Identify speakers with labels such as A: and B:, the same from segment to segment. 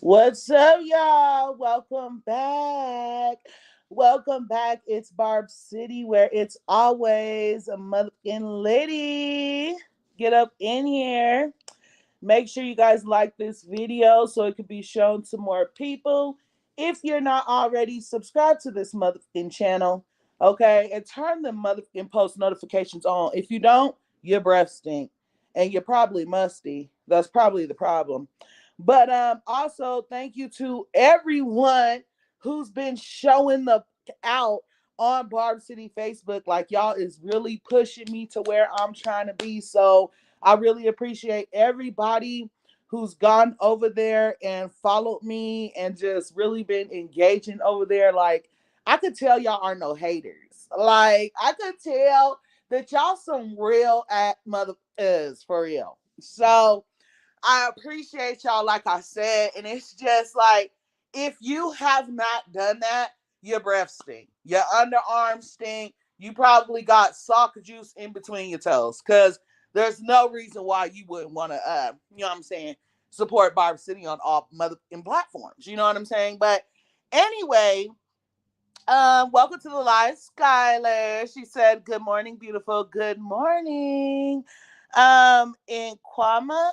A: What's up, y'all? Welcome back. Welcome back. It's Barb City, where it's always a motherfucking lady. Get up in here. Make sure you guys like this video so it could be shown to more people. If you're not already, subscribe to this motherfucking channel, okay? And turn the motherfucking post notifications on. If you don't, your breath stink. And you're probably musty. That's probably the problem. But also thank you to everyone who's been showing the out on Barb City Facebook. Like y'all is really pushing me to where I'm trying to be. So I really appreciate everybody who's gone over there and followed me and just really been engaging over there. Like I could tell y'all are no haters. Like I could tell that y'all some real at mother is for real. So I appreciate y'all, like I said, and it's just like if you have not done that, your breath stink, your underarms stink. You probably got sock juice in between your toes, because there's no reason why you wouldn't want to, you know what I'm saying, support Barb City on all mother in platforms. You know what I'm saying? But anyway, welcome to the live, Skylar. She said, "Good morning, beautiful. Good morning." In Kwama,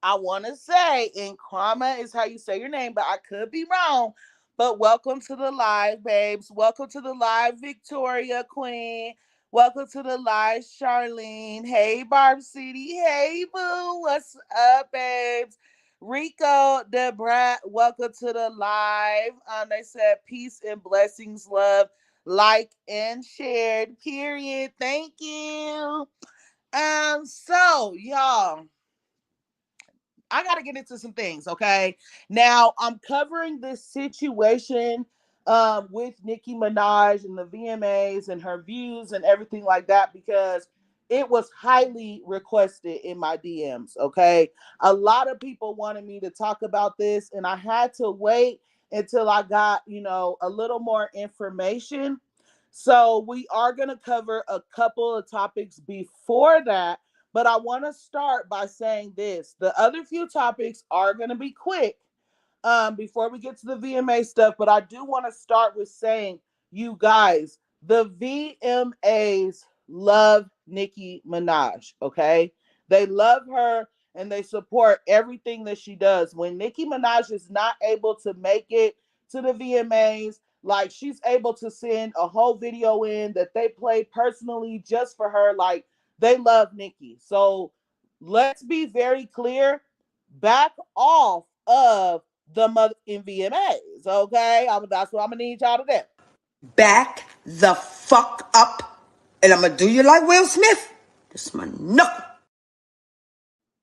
A: I want to say Nkrama is how you say your name, but I could be wrong. But welcome to the live, babes. Welcome to the live, Victoria Queen. Welcome to the live, Charlene. Hey, Barb City. Hey, boo. What's up, babes? Rico, Debrat, welcome to the live. They said peace and blessings, love, like and shared. Period. Thank you. So y'all, I got to get into some things, okay? Now, I'm covering this situation with Nicki Minaj and the VMAs and her views and everything like that because it was highly requested in my DMs, okay? A lot of people wanted me to talk about this, and I had to wait until I got, a little more information. So, we are going to cover a couple of topics before that, but I want to start by saying this. The other few topics are going to be quick before we get to the VMA stuff, but I do want to start with saying, you guys, the VMAs love Nicki Minaj, okay? They love her and they support everything that she does. When Nicki Minaj is not able to make it to the VMAs, like she's able to send a whole video in that they play personally just for her. Like they love Nicki. So let's be very clear. Back off of the mother in VMAs. Okay. That's what I'm gonna need y'all to do.
B: Back the fuck up, and I'm gonna do you like Will Smith. This my knuckle.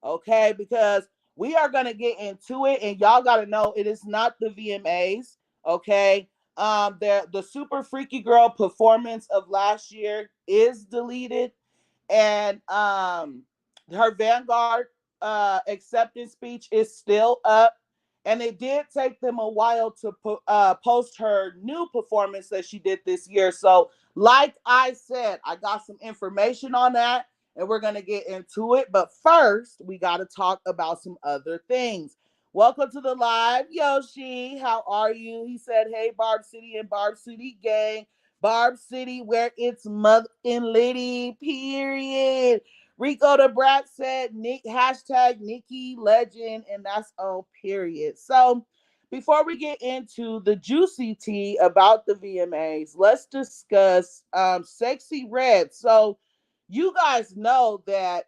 A: Okay, because we are gonna get into it, and y'all gotta know it is not the VMAs. Okay. The Super Freaky Girl performance of last year is deleted, and her Vanguard acceptance speech is still up, and it did take them a while to post her new performance that she did this year. So like I said, I got some information on that and we're going to get into it, but first we got to talk about some other things. Welcome to the live, Yoshi. How are you? He said, "Hey, Barb City and Barb City gang. Barb City, where it's mother and lady, period." Rico the Brat said, hashtag Nicki Legend, and that's on period. So, before we get into the juicy tea about the VMAs, let's discuss Sexyy Red. So, you guys know that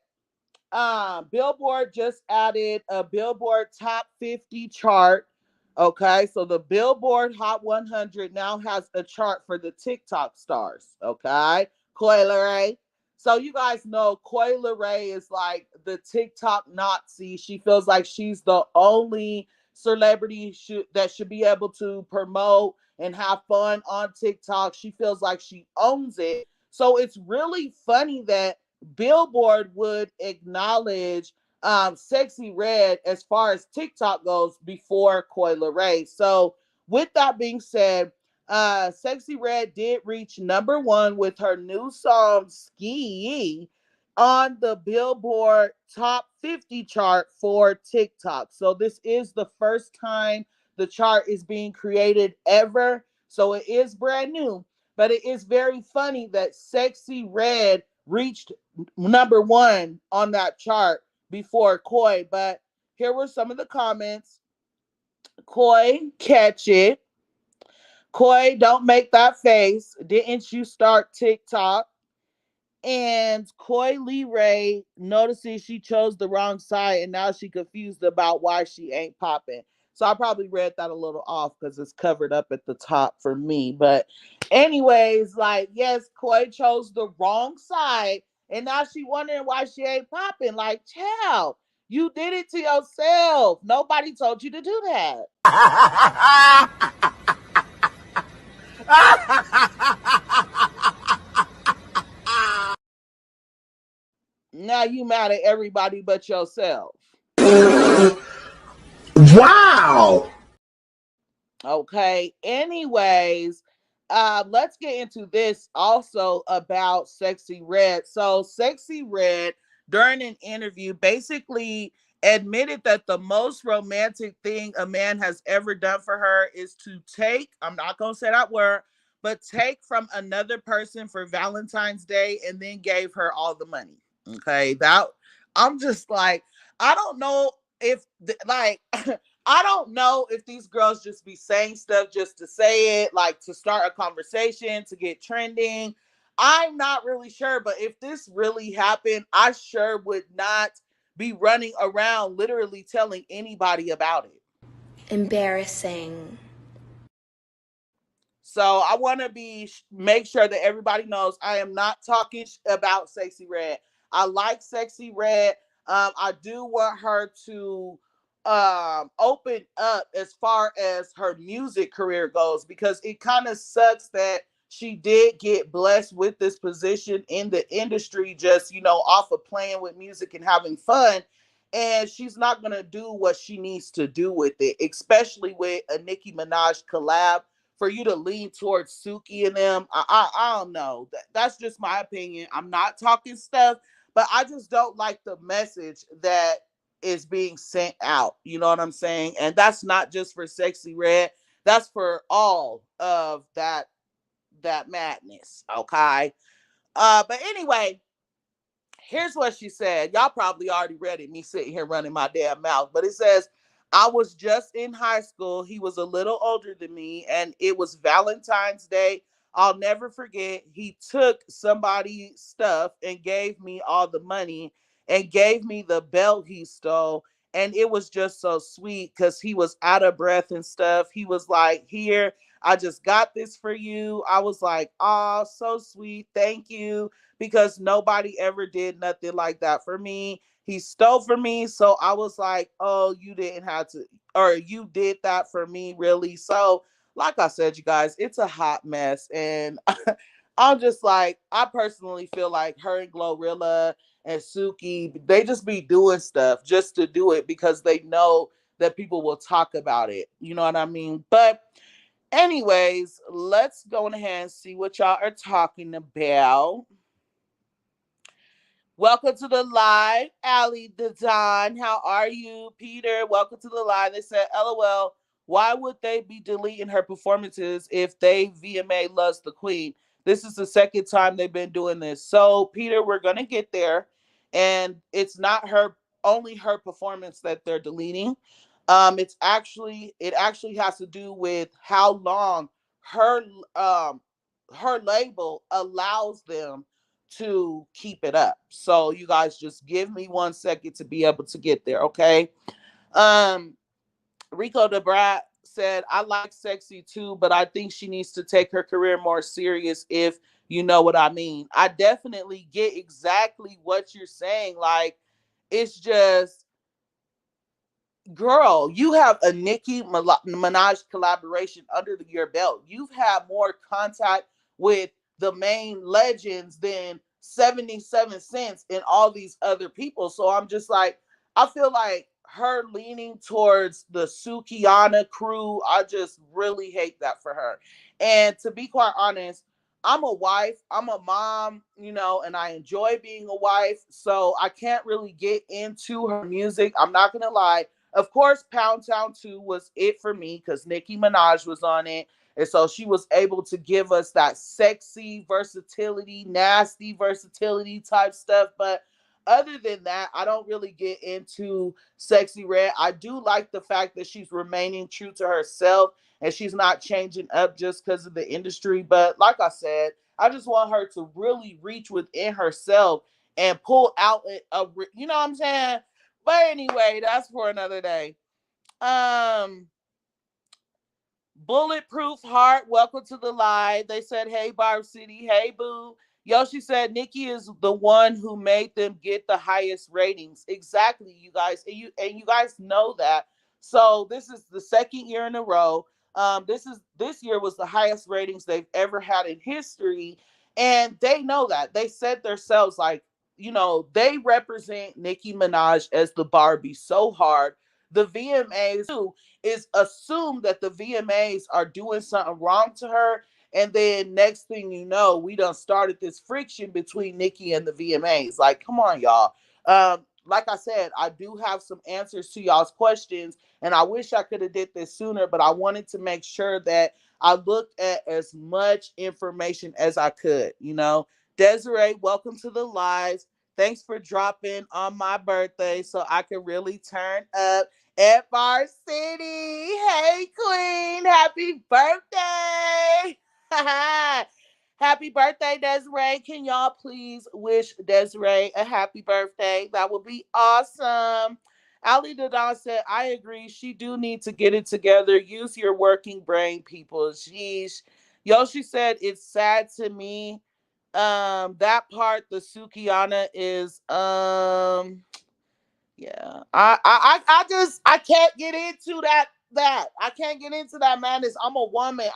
A: Billboard just added a Billboard Top 50 chart. Okay, so the Billboard Hot 100 now has a chart for the TikTok stars. Okay, Leray. So you guys know Leray is like the TikTok Nazi. She feels like she's the only celebrity that should be able to promote and have fun on TikTok. She feels like she owns it. So it's really funny that Billboard would acknowledge Sexyy Red as far as TikTok goes before Coi Leray. So, with that being said, Sexyy Red did reach number one with her new song Ski. on the Billboard Top 50 chart for TikTok. So this is the first time the chart is being created ever. So it is brand new. But it is very funny that Sexyy Red reached number one on that chart before Koi. But here were some of the comments. Koi, catch it. Koi, don't make that face. Didn't you start TikTok? And Coy Leray notices she chose the wrong side and now she confused about why she ain't popping. So I probably read that a little off because it's covered up at the top for me. But anyways, like, yes, Coy chose the wrong side and now she wondering why she ain't popping. Like, child, you did it to yourself. Nobody told you to do that. Now you mad at everybody but yourself.
C: Wow!
A: Okay. Anyways, let's get into this also about Sexyy Red. So Sexyy Red, during an interview, basically admitted that the most romantic thing a man has ever done for her is to take, I'm not gonna say that word, but take from another person for Valentine's Day and then gave her all the money. Okay. That I'm just like, I don't know if like I don't know if these girls just be saying stuff just to say it, like to start a conversation, to get trending. I'm not really sure, but if this really happened, I sure would not be running around literally telling anybody about it.
D: Embarrassing.
A: So I want to be make sure that everybody knows I am not talking about Sexyy Red. I like Sexyy Red. I do want her to open up as far as her music career goes because it kind of sucks that she did get blessed with this position in the industry just, off of playing with music and having fun. And she's not going to do what she needs to do with it, especially with a Nicki Minaj collab for you to lean towards Suki and them. I don't know. That's just my opinion. I'm not talking stuff, but I just don't like the message that is being sent out. You know what I'm saying? And that's not just for Sexyy Red. That's for all of that madness. Okay. But anyway, here's what she said. Y'all probably already read it, me sitting here running my damn mouth. But it says, I was just in high school. He was a little older than me, and it was Valentine's Day. I'll never forget. He took somebody's stuff and gave me all the money and gave me the belt he stole. And it was just so sweet because he was out of breath and stuff. He was like, Here, I just got this for you. I was like, Oh, so sweet. Thank you, because nobody ever did nothing like that for me. He stole from me. So I was like, oh, you didn't have to, or you did that for me, really. So, like I said, you guys, it's a hot mess. And I'm just like, I personally feel like her and Glorilla and Suki, they just be doing stuff just to do it because they know that people will talk about it. You know what I mean? But anyways, let's go ahead and see what y'all are talking about. Welcome to the live, Ali the Don. How are you, Peter? Welcome to the live. They said, LOL, why would they be deleting her performances if they VMA loves the queen? This is the second time they've been doing this. So, Peter, we're gonna get there. And it's not her only her performance that they're deleting. It actually has to do with how long her um her label allows them to keep it up. So you guys just give me 1 second to be able to get there, okay? Um, Rico the Brat said, I like Sexy too, but I think she needs to take her career more serious, if you know what I mean. I definitely get exactly what you're saying. Like, it's just, girl, you have a Nicki Minaj collaboration under your belt. You've had more contact with the main legends than 77 cents and all these other people. So I'm just like, I feel like her leaning towards the Sukiana crew, I just really hate that for her. And to be quite honest, I'm a wife, I'm a mom, and I enjoy being a wife. So I can't really get into her music. I'm not going to lie. Of course, Pound Town 2 was it for me because Nicki Minaj was on it. And so she was able to give us that sexy versatility, nasty versatility type stuff. But other than that, I don't really get into Sexyy Red. I do like the fact that she's remaining true to herself and she's not changing up just because of the industry. But like I said, I just want her to really reach within herself and pull out you know what I'm saying? But anyway, that's for another day. Um, Bulletproof Heart, welcome to the live. They said, hey, Barb City. Hey, boo. Yoshi said, Nicki is the one who made them get the highest ratings. Exactly, you guys. And you guys know that. So this is the second year in a row. This year was the highest ratings they've ever had in history. And they know that. They said themselves, like, they represent Nicki Minaj as the Barbie so hard. The VMAs is assume that the VMAs are doing something wrong to her. And then next thing you know, we done started this friction between Nicki and the VMAs. Like, come on, y'all. Like I said, I do have some answers to y'all's questions, and I wish I could have did this sooner, but I wanted to make sure that I looked at as much information as I could. Desiree, welcome to the lives. Thanks for dropping on my birthday so I can really turn up at Barb City. Hey, Queen. Happy birthday. Happy birthday, Desiree. Can y'all please wish Desiree a happy birthday? That would be awesome. Ali Dadon said, I agree. She do need to get it together. Use your working brain, people. Sheesh. Yoshi said, it's sad to me. That part, the Sukiana is yeah, I can't get into that. I can't get into that madness. I'm a woman.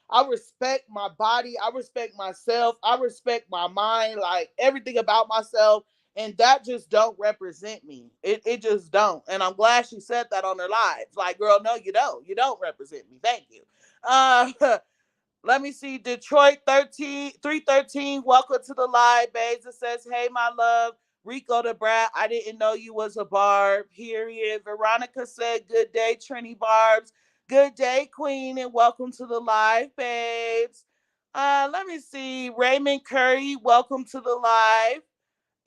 A: I respect my body. I respect myself. I respect my mind, like everything about myself. And that just don't represent me. It just don't. And I'm glad she said that on her live. Like, girl, no, you don't. You don't represent me. Thank you. Uh Let me see. Detroit 313. Welcome to the live, babes. It says, hey, my love. Rico the Brat. I didn't know you was a Barb. Period. Veronica said, good day, Trini Barbs. Good day, Queen, and welcome to the live, babes. Let me see. Raymond Curry, welcome to the live.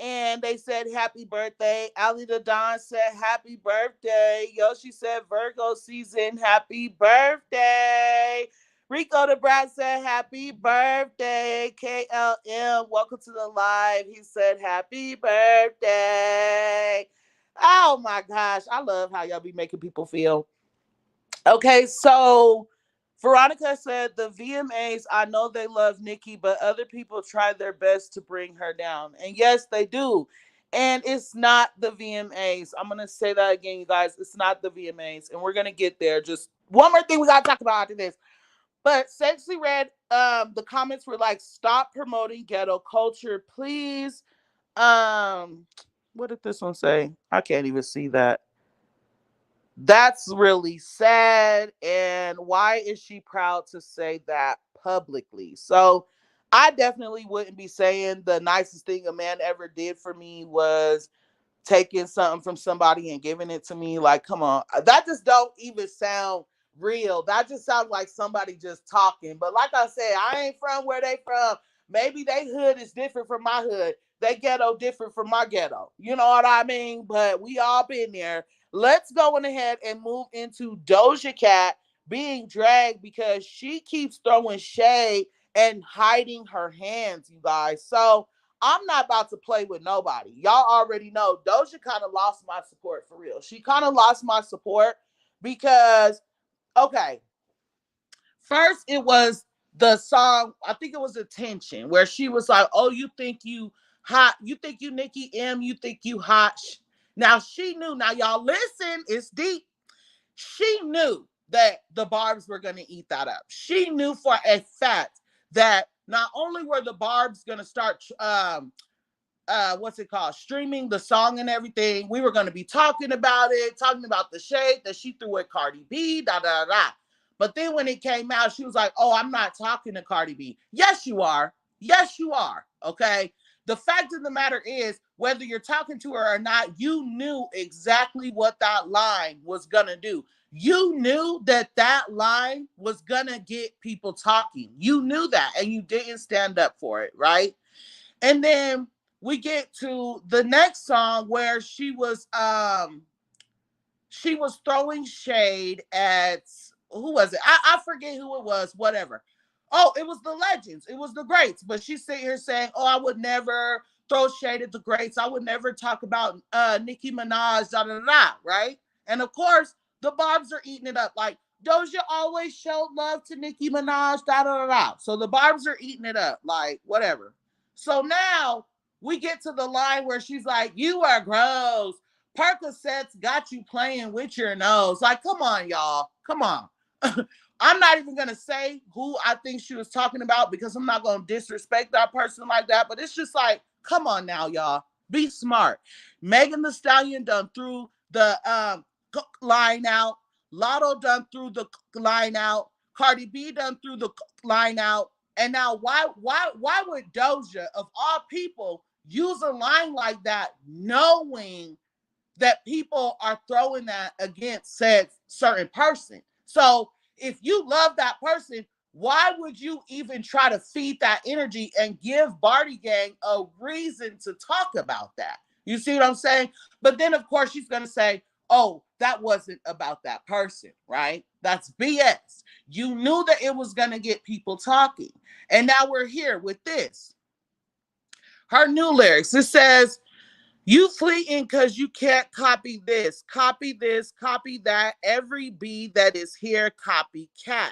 A: And they said happy birthday. Ali the Don said happy birthday. Yoshi said Virgo season, happy birthday. Rico the Brat said happy birthday. KLM, welcome to the live. He said happy birthday. Oh my gosh, I love how y'all be making people feel. Okay, so Veronica said the VMAs, I know they love Nicki, but other people try their best to bring her down. And yes, they do. And it's not the VMAs. I'm going to say that again, you guys. It's not the VMAs. And we're going to get there. Just one more thing we got to talk about after this. But Sexyy Red, the comments were like, stop promoting ghetto culture, please. What did this one say? I can't even see that. That's really sad. And why is she proud to say that publicly? So I definitely wouldn't be saying the nicest thing a man ever did for me was taking something from somebody and giving it to me. Like, come on. That just don't even sound real. That just sounds like somebody just talking. But like I said, I ain't from where they from. Maybe they hood is different from my hood. They ghetto different from my ghetto. You know what I mean? But we all been there. Let's go on ahead and move into Doja Cat being dragged because she keeps throwing shade and hiding her hands, you guys. So I'm not about to play with nobody. Y'all already know Doja kind of lost my support for real. She kind of lost my support because, okay, first it was the song, I think it was Attention, where she was like, oh, you think you hot, you think you Nicki M, you think you hot. Now she knew, now y'all listen, it's deep. She knew that the Barbs were going to eat that up. She knew for a fact that not only were the Barbs going to start what's it called, streaming the song and everything, we were going to be talking about it, talking about the shade that she threw at Cardi B, da da da. But then when it came out, she was like, oh, I'm not talking to Cardi B. Yes, you are. Yes, you are. Okay. The fact of the matter is, whether you're talking to her or not, you knew exactly what that line was going to do. You knew that that line was going to get people talking. You knew that, and you didn't stand up for it, right? And then we get to the next song where she was throwing shade at, who was it? I forget who it was, whatever. Oh, it was the legends. It was the greats. But she's sitting here saying, oh, I would never throw shade at the greats. I would never talk about Nicki Minaj, da da da, right? And of course, the Barbs are eating it up. Like, Doja always showed love to Nicki Minaj, da da da da. So the Barbs are eating it up, like, whatever. So now we get to the line where she's like, you are gross. Percocets got you playing with your nose. Like, come on, y'all. Come on. I'm not even going to say who I think she was talking about because I'm not going to disrespect that person like that. But it's just like, come on now, y'all. Be smart. Megan Thee Stallion done threw the line out. Lotto done threw the line out. Cardi B done threw the line out. And now why would Doja, of all people, use a line like that knowing that people are throwing that against said certain person? So if you love that person, why would you even try to feed that energy and give Barty Gang a reason to talk about that? You see what I'm saying? But then, of course, she's going to say, oh, that wasn't about that person, right? That's BS. You knew that it was going to get people talking. And now we're here with this. Her new lyrics. It says, you fleeting because you can't copy this, copy that. Every B that is here, copycat.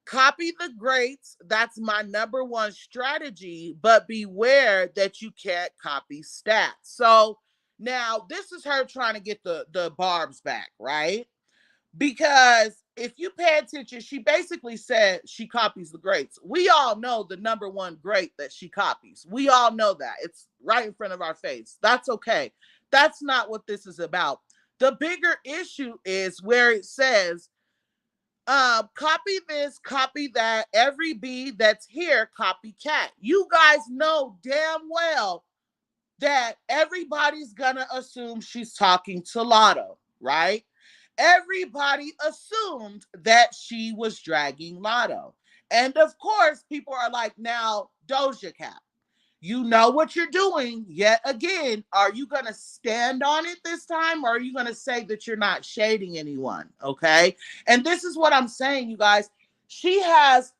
A: Copy the greats. That's my number one strategy, but beware that you can't copy stats. So now this is her trying to get the Barbs back, right? Because if you pay attention, she basically said she copies the greats. We all know the number one great that she copies. We all know that. It's right in front of our face. That's okay. That's not what this is about. The bigger issue is where it says, copy this, copy that, every B that's here, copycat. You guys know damn well that everybody's gonna assume she's talking to Lotto, right? Everybody assumed that she was dragging Lotto. And of course, people are like, now, Doja Cat, you know what you're doing yet again. Are you going to stand on it this time, or are you going to say that you're not shading anyone? Okay. And this is what I'm saying, you guys. She has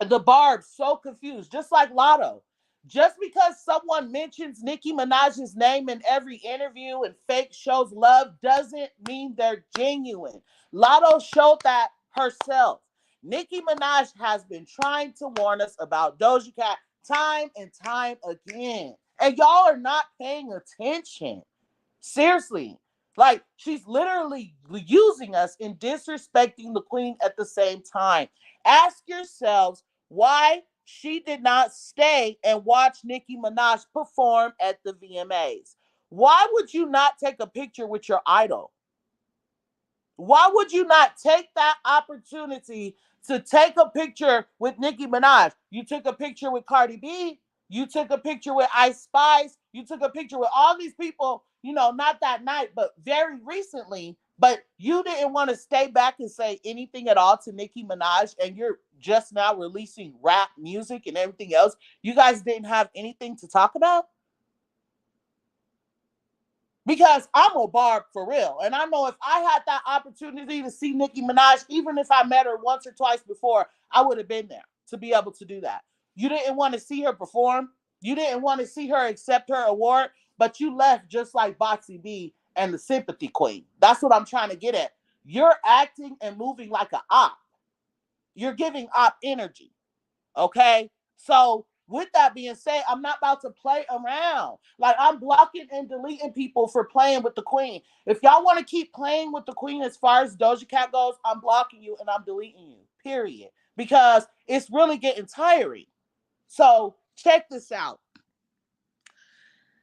A: the Barb so confused, just like Lotto. Just because someone mentions Nicki Minaj's name in every interview and fake shows love doesn't mean they're genuine. Lotto showed that herself. Nicki Minaj has been trying to warn us about Doja Cat time and time again. And y'all are not paying attention. Seriously. Like, she's literally using us and disrespecting the queen at the same time. Ask yourselves why she did not stay and watch Nicki Minaj perform at the VMAs. Why would you not take a picture with your idol? Why would you not take that opportunity to take a picture with Nicki Minaj? You took a picture with Cardi B. You took a picture with Ice Spice. You took a picture with all these people, not that night, but very recently. But you didn't want to stay back and say anything at all to Nicki Minaj, and you're just now releasing rap music and everything else. You guys didn't have anything to talk about? Because I'm a Barb for real. And I know if I had that opportunity to see Nicki Minaj, even if I met her once or twice before, I would have been there to be able to do that. You didn't want to see her perform. You didn't want to see her accept her award, but you left just like Boxy B and the Sympathy Queen. That's what I'm trying to get at. You're acting and moving like an op. You're giving op energy. Okay? So, with that being said, I'm not about to play around. Like, I'm blocking and deleting people for playing with the queen. If y'all want to keep playing with the queen as far as Doja Cat goes, I'm blocking you and I'm deleting you. Period. Because it's really getting tiring. So, check this out.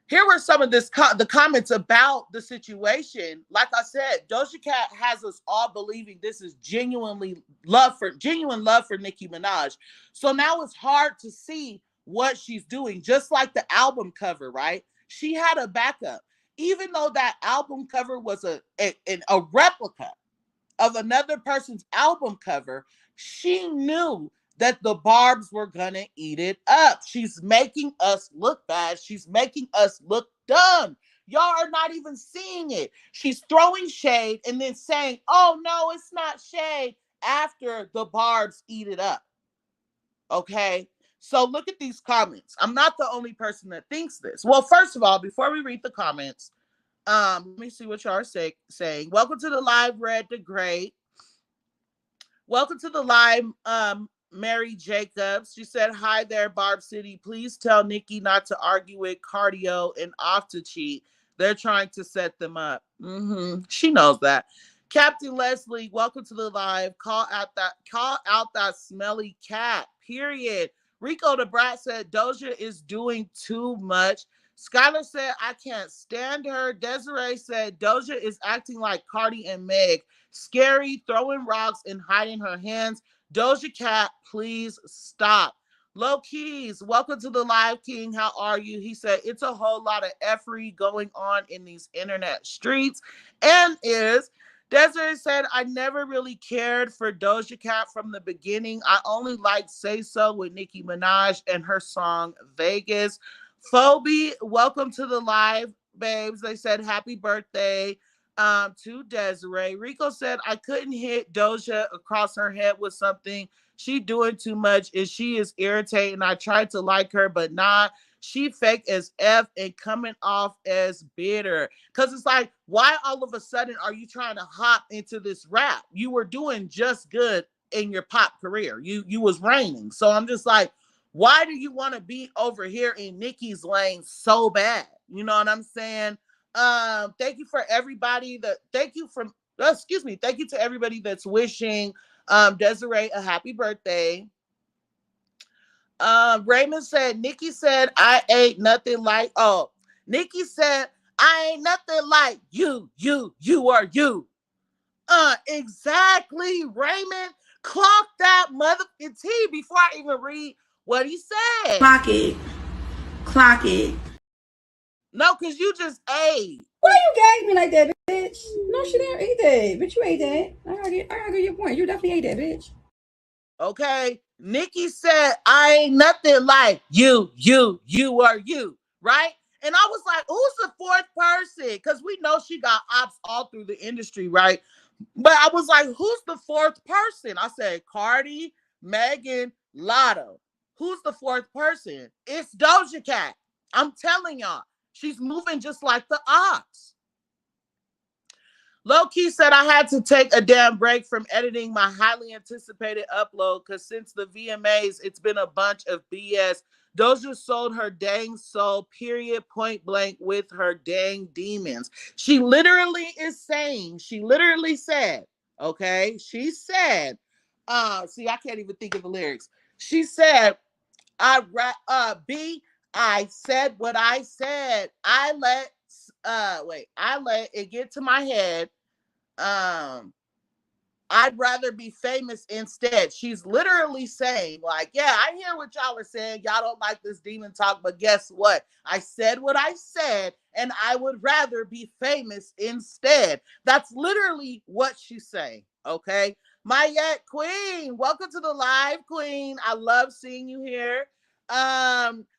A: Here were some of the comments about the situation. Like I said, Doja Cat has us all believing this is genuine love for Nicki Minaj. So now it's hard to see what she's doing. Just like the album cover, right? She had a backup, even though that album cover was a replica of another person's album cover. She knew that the Barbs were gonna eat it up. She's making us look bad. She's making us look dumb. Y'all are not even seeing it. She's throwing shade and then saying, oh no, it's not shade, after the Barbs eat it up. Okay? So look at these comments. I'm not the only person that thinks this. Well, first of all, before we read the comments, let me see what y'all are saying. Welcome to the live, Red the Great. Welcome to the live, Mary Jacobs. She said, hi there, Barb City. Please tell Nicki not to argue with Cardio and off to cheat. They're trying to set them up. She knows that. Captain Leslie, welcome to the live. Call out that smelly cat. Period. Rico the Brat said Doja is doing too much. Skylar said, I can't stand her. Desiree said Doja is acting like Cardi and Meg. Scary, throwing rocks and hiding her hands. Doja Cat, please stop. Low Keys, welcome to the live, King. How are you? He said, it's a whole lot of effery going on in these internet streets. And is Desiree said, I never really cared for Doja Cat from the beginning. I only liked Say So with Nicki Minaj and her song Vegas. Phoebe, welcome to the live, babes. They said happy birthday to Desiree. Rico said, I couldn't hit Doja across her head with something. She doing too much and she is irritating. I tried to like her, but nah, she fake as F and coming off as bitter. Because it's like, why all of a sudden are you trying to hop into this rap? You were doing just good in your pop career. You was reigning. So I'm just like, why do you want to be over here in Nicki's lane so bad? You know what I'm saying? Thank you for everybody that thank you to everybody that's wishing Desiree a happy birthday. Raymond said, Nicki said, I ain't nothing like, Nicki said, I ain't nothing like you are you. Exactly, Raymond. Clock that motherfucking T before I even read what he said.
B: Clock it. Clock it.
A: No, because you just ate.
C: Why you gag me like that, bitch? No, she didn't eat that. Bitch, you ate that. I gotta get your point. You definitely ate that, bitch.
A: Okay. Nicki said, I ain't nothing like you are you. Right? And I was like, who's the fourth person? Because we know she got ops all through the industry, right? But I was like, who's the fourth person? I said, Cardi, Megan, Lotto. Who's the fourth person? It's Doja Cat. I'm telling y'all, she's moving just like the ops. Low key said I had to take a damn break from editing my highly anticipated upload because since the VMAs, it's been a bunch of BS. Doja sold her dang soul, period, point blank, with her dang demons. She literally said, okay, she said, see, I can't even think of the lyrics. She said, I said what I said. I let it get to my head. um I'd rather be famous instead. She's literally saying, like, yeah, I hear what y'all are saying. Y'all don't like this demon talk, but guess what? I said what I said, and I would rather be famous instead. That's literally what she's saying. Okay. Mayette Queen, welcome to the live, Queen. I love seeing you here.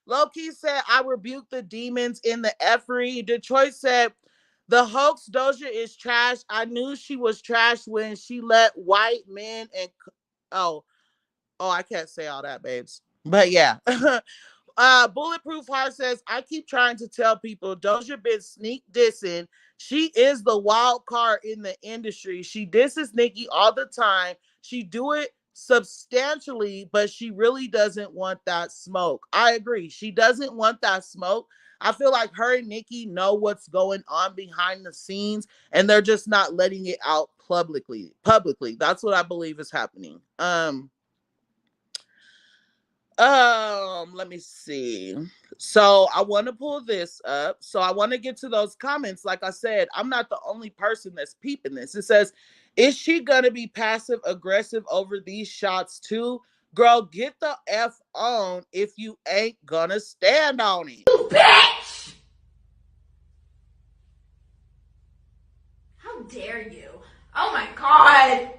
A: Loki said, I rebuke the demons in the effery. Detroit said, the hoax Doja is trash. I knew she was trash when she let white men and oh I can't say all that, babes. But yeah. Bulletproof Heart says, I keep trying to tell people Doja been sneak dissing. She is the wild card in the industry. She disses Nicki all the time. She do it substantially, but she really doesn't want that smoke. I agree. She doesn't want that smoke. I feel like her and Nicki know what's going on behind the scenes, and they're just not letting it out publicly. That's what I believe is happening. Let me see. So I want to pull this up. So I want to get to those comments. Like I said, I'm not the only person that's peeping this. It says, is she gonna be passive aggressive over these shots too? Girl, get the F on if you ain't gonna stand on it.
D: You bitch! How dare you? Oh my god!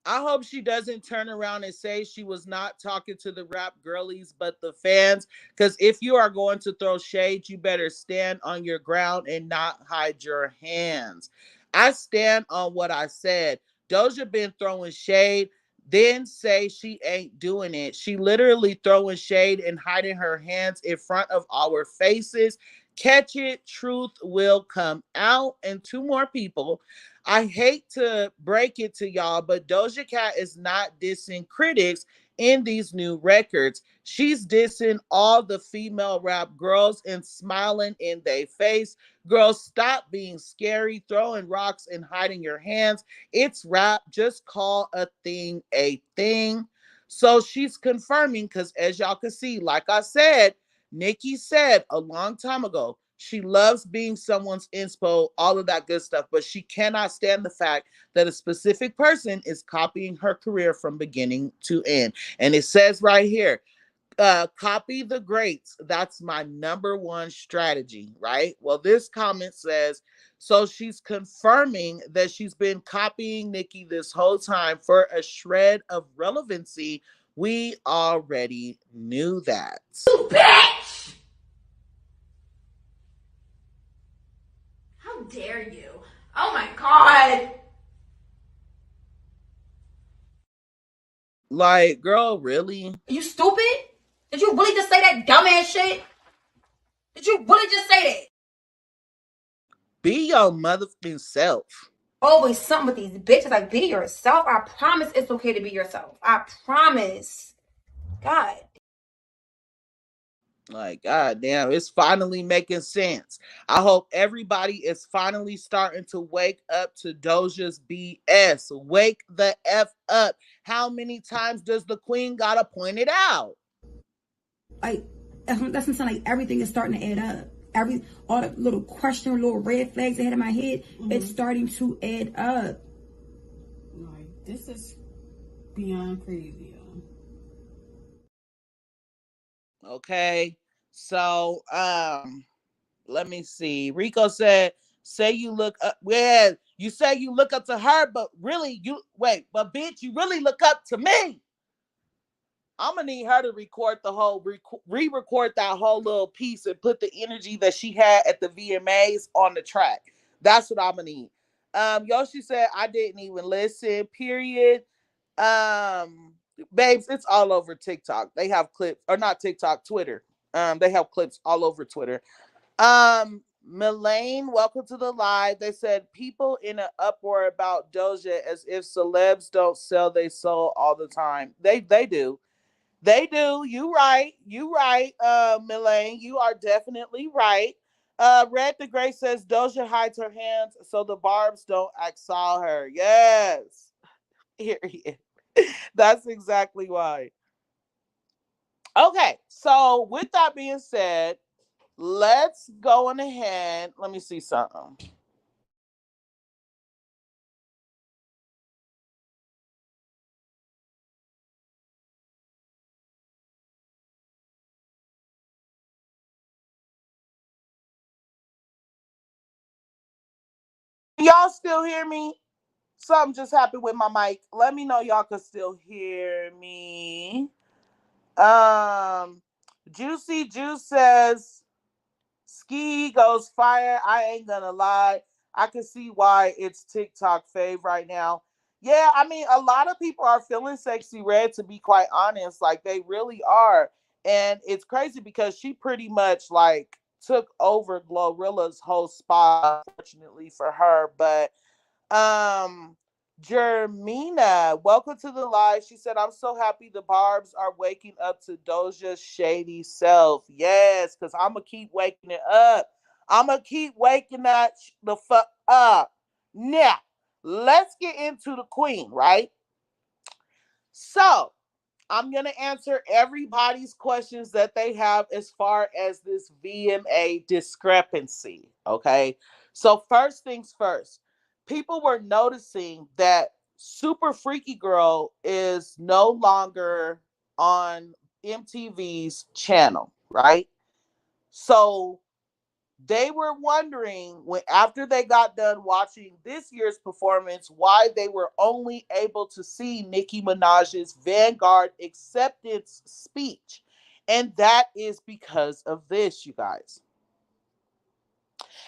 A: I hope she doesn't turn around and say she was not talking to the rap girlies, but the fans. Because if you are going to throw shade, you better stand on your ground and not hide your hands. I stand on what I said. Doja been throwing shade, then say she ain't doing it. She literally throwing shade and hiding her hands in front of our faces. Catch it, truth will come out. And two more people. I hate to break it to y'all, but Doja Cat is not dissing critics in these new records. She's dissing all the female rap girls and smiling in their face. Girls, stop being scary, throwing rocks and hiding your hands. It's rap. Just call a thing a thing. So she's confirming, because as y'all can see, like I said, Nicki said a long time ago, she loves being someone's inspo, all of that good stuff, but she cannot stand the fact that a specific person is copying her career from beginning to end. And it says right here, copy the greats. That's my number one strategy, right? Well, this comment says, so she's confirming that she's been copying Nicki this whole time for a shred of relevancy. We already knew that.
D: You bitch! How dare you? Oh my god!
A: Like, girl, really?
C: Are you stupid? Did you really just say that dumbass shit? Did you really just say that?
A: Be your motherfucking self.
C: Always something with these bitches. Like, be yourself. I promise it's okay to be yourself. I promise. God.
A: Like, god damn, it's finally making sense. I hope everybody is finally starting to wake up to Doja's BS. Wake the F up. How many times does the queen gotta point it out?
C: Like, that's what I'm saying. Like, everything is starting to add up. All the little question, little red flags ahead of my head, it's starting to add up.
E: Like, this is beyond crazy, yo.
A: Okay. So, let me see. Rico said, say you look up. Well, you say you look up to her, but really, you wait, but bitch, you really look up to me. I'm gonna need her to record the whole re-record that whole little piece and put the energy that she had at the VMAs on the track. That's what I'm gonna need. Yoshi said I didn't even listen. Period. Babes, it's all over TikTok. They have clips, or not TikTok, Twitter. They have clips all over Twitter. Melaine, welcome to the live. They said people in an uproar about Doja as if celebs don't sell their soul all the time. They do. They do. You right. You right, Melaine. You are definitely right. Red the Great says Doja hides her hands so the barbs don't exile her. Yes. Period. That's exactly why. Okay, so with that being said, let's go on ahead. Let me see something. Y'all still hear me? Something just happened with my mic. Let me know y'all can still hear me. Um, Juicy Juice says Ski goes fire. I ain't gonna lie. I can see why it's TikTok fave right now. Yeah, I mean, a lot of people are feeling Sexyy Red, to be quite honest. Like, they really are. And it's crazy because she pretty much like took over Glorilla's whole spot, unfortunately for her. But um, Jermina, welcome to the live. She said, I'm so happy the Barbs are waking up to Doja's shady self. Yes, because I'm going to keep waking it up. I'm going to keep waking that the fuck up. Now, let's get into the queen, right? So I'm going to answer everybody's questions that they have as far as this VMA discrepancy. Okay. So, first things first, people were noticing that Super Freaky Girl is no longer on MTV's channel, right? So, they were wondering when after they got done watching this year's performance why they were only able to see Nicki Minaj's Vanguard acceptance speech. And that is because of this, you guys.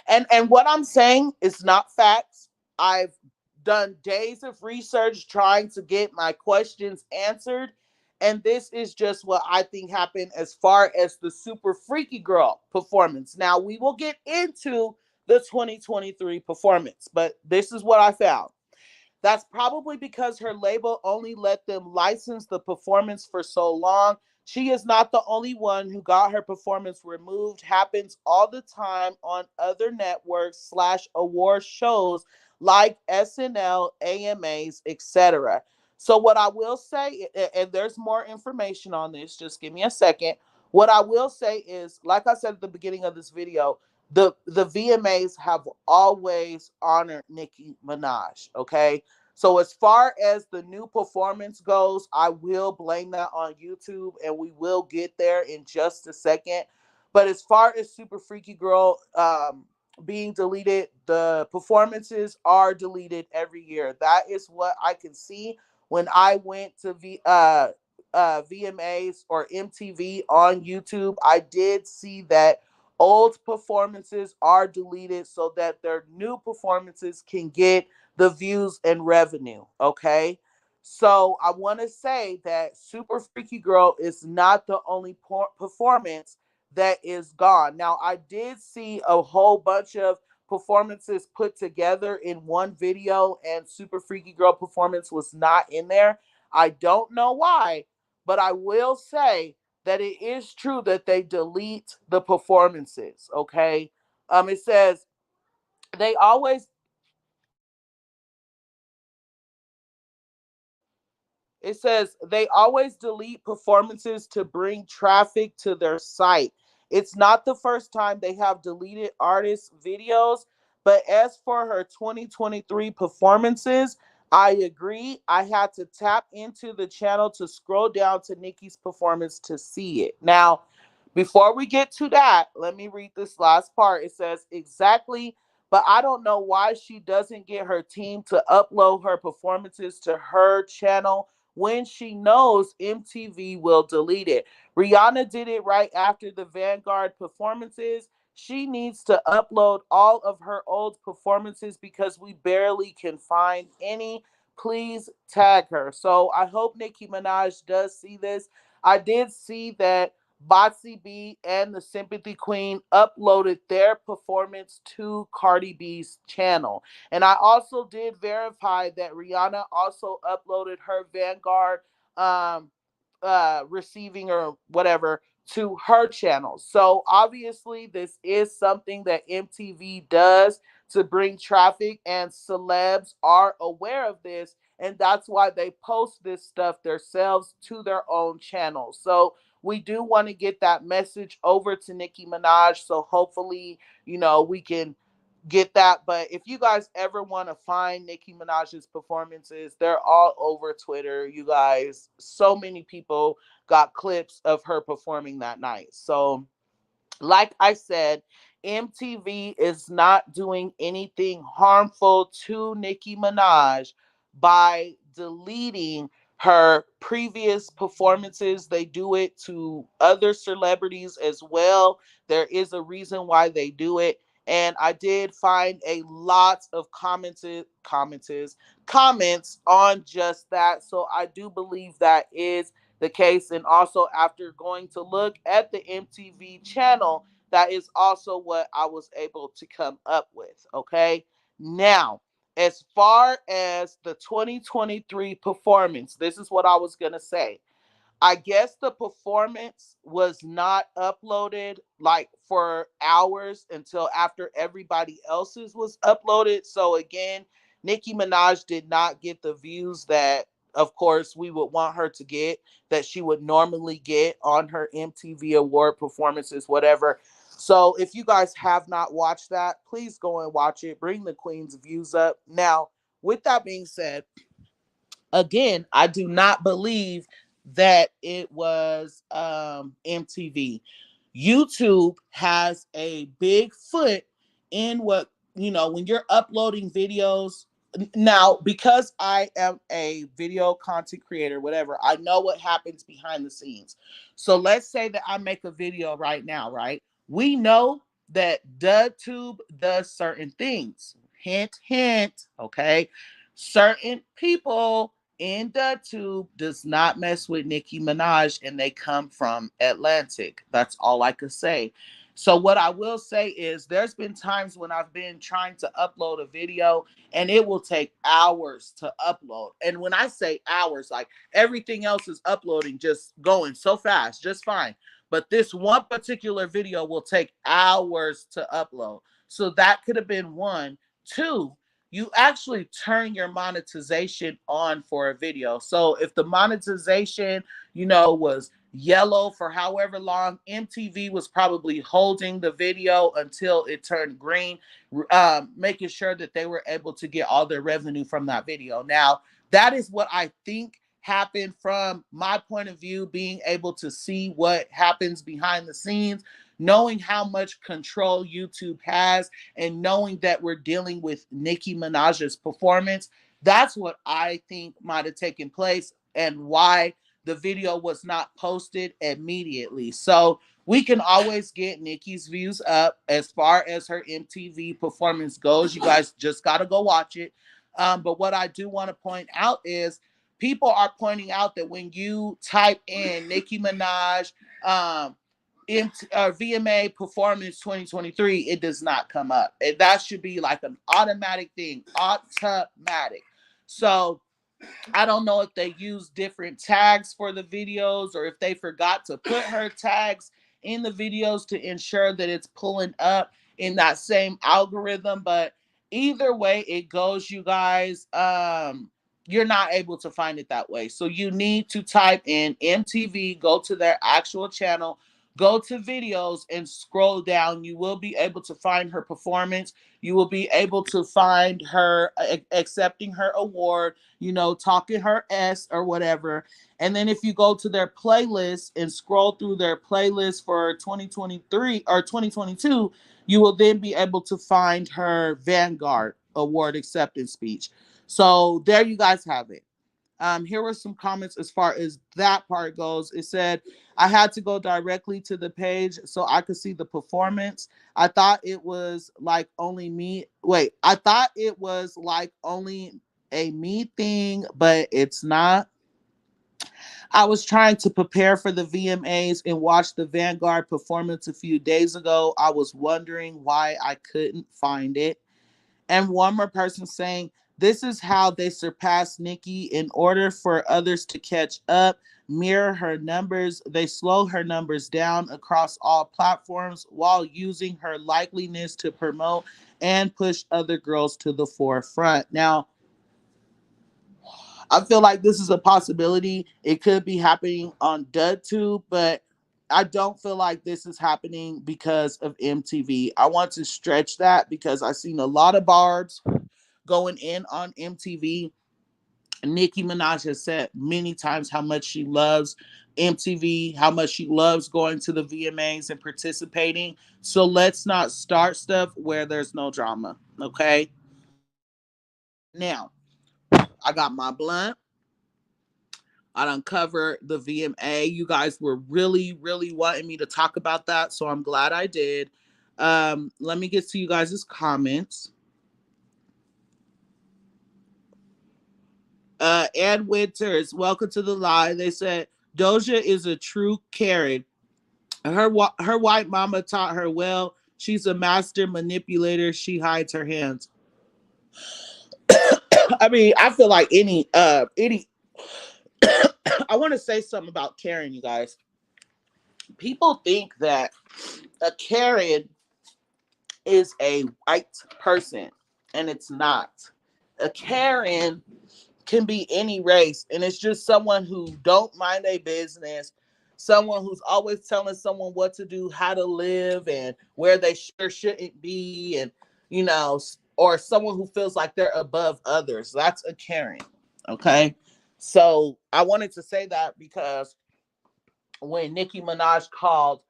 A: And what I'm saying is not facts. I've done days of research trying to get my questions answered. And this is just what I think happened as far as the Super Freaky Girl performance. Now, we will get into the 2023 performance, but this is what I found. That's probably because her label only let them license the performance for so long. She is not the only one who got her performance removed. Happens all the time on other networks slash award shows like SNL, AMAs, etc. So what I will say, and there's more information on this, just give me a second. What I will say is, like I said at the beginning of this video, the VMAs have always honored Nicki Minaj. Okay, so as far as the new performance goes, I will blame that on YouTube, and we will get there in just a second. But as far as Super Freaky Girl being deleted, the performances are deleted every year. That is what I can see when I went to VMAs or MTV on YouTube. I did see that old performances are deleted so that their new performances can get the views and revenue. Okay. So I want to say that Super Freaky Girl is not the only performance that is gone. Now, I did see a whole bunch of performances put together in one video, and Super Freaky Girl performance was not in there. I don't know why, but I will say that it is true that they delete the performances. Okay. It says they always It says they always delete performances to bring traffic to their site. It's not the first time they have deleted artists' videos, but as for her 2023 performances, I agree. I had to tap into the channel to scroll down to Nicki's performance to see it. Now, before we get to that, let me read this last part. It says, exactly, but I don't know why she doesn't get her team to upload her performances to her channel when she knows MTV will delete it. Rihanna did it right after the Vanguard performances. She needs to upload all of her old performances because we barely can find any. Please tag her. So I hope Nicki Minaj does see this. I did see that Botsy B and the Sympathy Queen uploaded their performance to Cardi B's channel. And I also did verify that Rihanna also uploaded her Vanguard um, receiving or whatever to her channel. So obviously, this is something that MTV does to bring traffic, and celebs are aware of this. And that's why they post this stuff themselves to their own channels. So we do want to get that message over to Nicki Minaj. So hopefully, we can get that. But if you guys ever want to find Nicki Minaj's performances, they're all over Twitter. You guys, so many people got clips of her performing that night. So like I said, MTV is not doing anything harmful to Nicki Minaj by deleting her previous performances. They do it to other celebrities as well. There is a reason why they do it. And I did find a lot of comments on just that. So I do believe that is the case. And also, after going to look at the MTV channel, that is also what I was able to come up with. Okay. Now, as far as the 2023 performance, this is what I was going to say. I guess the performance was not uploaded like for hours until after everybody else's was uploaded. So again, Nicki Minaj did not get the views that of course, we would want her to get, that she would normally get on her MTV award performances, whatever. So if you guys have not watched that, please go and watch it. Bring the Queen's views up. Now, with that being said, again, I do not believe that it was MTV. YouTube has a big foot in what, when you're uploading videos. Now, because I am a video content creator, whatever, I know what happens behind the scenes. So let's say that I make a video right now, right? We know that DudTube does certain things. Hint, hint, okay? Certain people in the tube does not mess with Nicki Minaj, and they come from Atlantic. That's all I could say. So what I will say is there's been times when I've been trying to upload a video and it will take hours to upload. And when I say hours, like everything else is uploading, just going so fast, just fine. But this one particular video will take hours to upload. So that could have been one. Two, you actually turn your monetization on for a video. So if the monetization, was yellow for however long, MTV was probably holding the video until it turned green, making sure that they were able to get all their revenue from that video. Now, that is what I think happened from my point of view, being able to see what happens behind the scenes, knowing how much control YouTube has, and knowing that we're dealing with Nicki Minaj's performance. That's what I think might have taken place and why the video was not posted immediately. So we can always get Nicki's views up as far as her MTV performance goes. You guys just got to go watch it. But what I do want to point out is people are pointing out that when you type in Nicki Minaj, VMA performance 2023, it does not come up. And that should be like an automatic thing, automatic. So I don't know if they use different tags for the videos or if they forgot to put her tags in the videos to ensure that it's pulling up in that same algorithm. But either way it goes, you guys, you're not able to find it that way. So you need to type in MTV, go to their actual channel, go to videos and scroll down. You will be able to find her performance. You will be able to find her accepting her award, talking her S or whatever. And then if you go to their playlist and scroll through their playlist for 2023 or 2022, you will then be able to find her Vanguard Award acceptance speech. So there you guys have it. Here were some comments as far as that part goes. It said, I had to go directly to the page so I could see the performance. I thought it was like only me. Wait, I thought it was like only a me thing, but it's not. I was trying to prepare for the VMAs and watched the Vanguard performance a few days ago. I was wondering why I couldn't find it. And one more person saying, this is how they surpass Nicki. In order for others to catch up, mirror her numbers, they slow her numbers down across all platforms while using her likeliness to promote and push other girls to the forefront. Now, I feel like this is a possibility. It could be happening on DudTube, but I don't feel like this is happening because of MTV. I want to stretch that because I've seen a lot of Barbs going in on MTV. Nicki Minaj has said many times how much she loves MTV, how much she loves going to the VMAs and participating. So let's not start stuff where there's no drama, okay? Now, I got my blunt. I done covered the VMA. You guys were really, really wanting me to talk about that, so I'm glad I did. Let me get to you guys' comments. Ann Winters, welcome to the live. They said Doja is a true Karen. Her white mama taught her well. She's a master manipulator. She hides her hands. I mean, I feel like any I want to say something about Karen, you guys. People think that a Karen is a white person, and it's not. A Karen can be any race, and it's just someone who don't mind their business, someone who's always telling someone what to do, how to live, and where they shouldn't be, and or someone who feels like they're above others. That's a Karen. Okay, so I wanted to say that because when Nicki Minaj called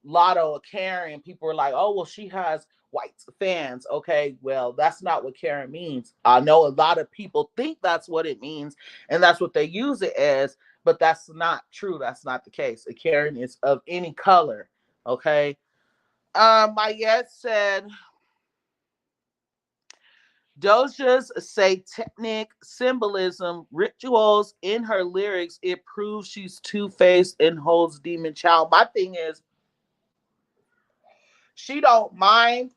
A: Lotto a Karen, people were like, "Oh, well, she has white fans." Okay, well, that's not what Karen means. I know a lot of people think that's what it means, and that's what they use it as, but that's not true. That's not the case. A Karen is of any color. Okay. Mayette said Doja's satanic symbolism, rituals in her lyrics, it proves she's two-faced and holds demon child. My thing is, she don't mind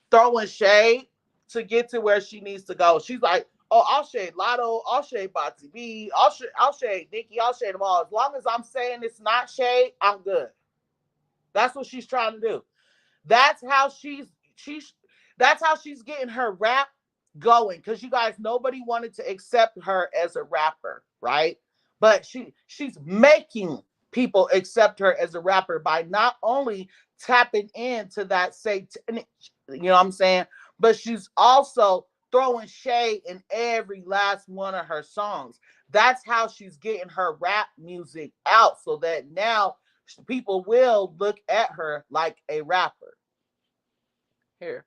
A: throwing shade to get to where she needs to go. She's like, "Oh, I'll shade Lotto, I'll shade Botsy B, I'll shade Nicki, I'll shade them all. As long as I'm saying it's not shade, I'm good." That's what she's trying to do. That's how she's that's how she's getting her rap going. Because you guys, nobody wanted to accept her as a rapper, right? But she's making people accept her as a rapper by not only tapping into that satanic, you know what I'm saying, but she's also throwing shade in every last one of her songs. That's how she's getting her rap music out, so that now people will look at her like a rapper. Here.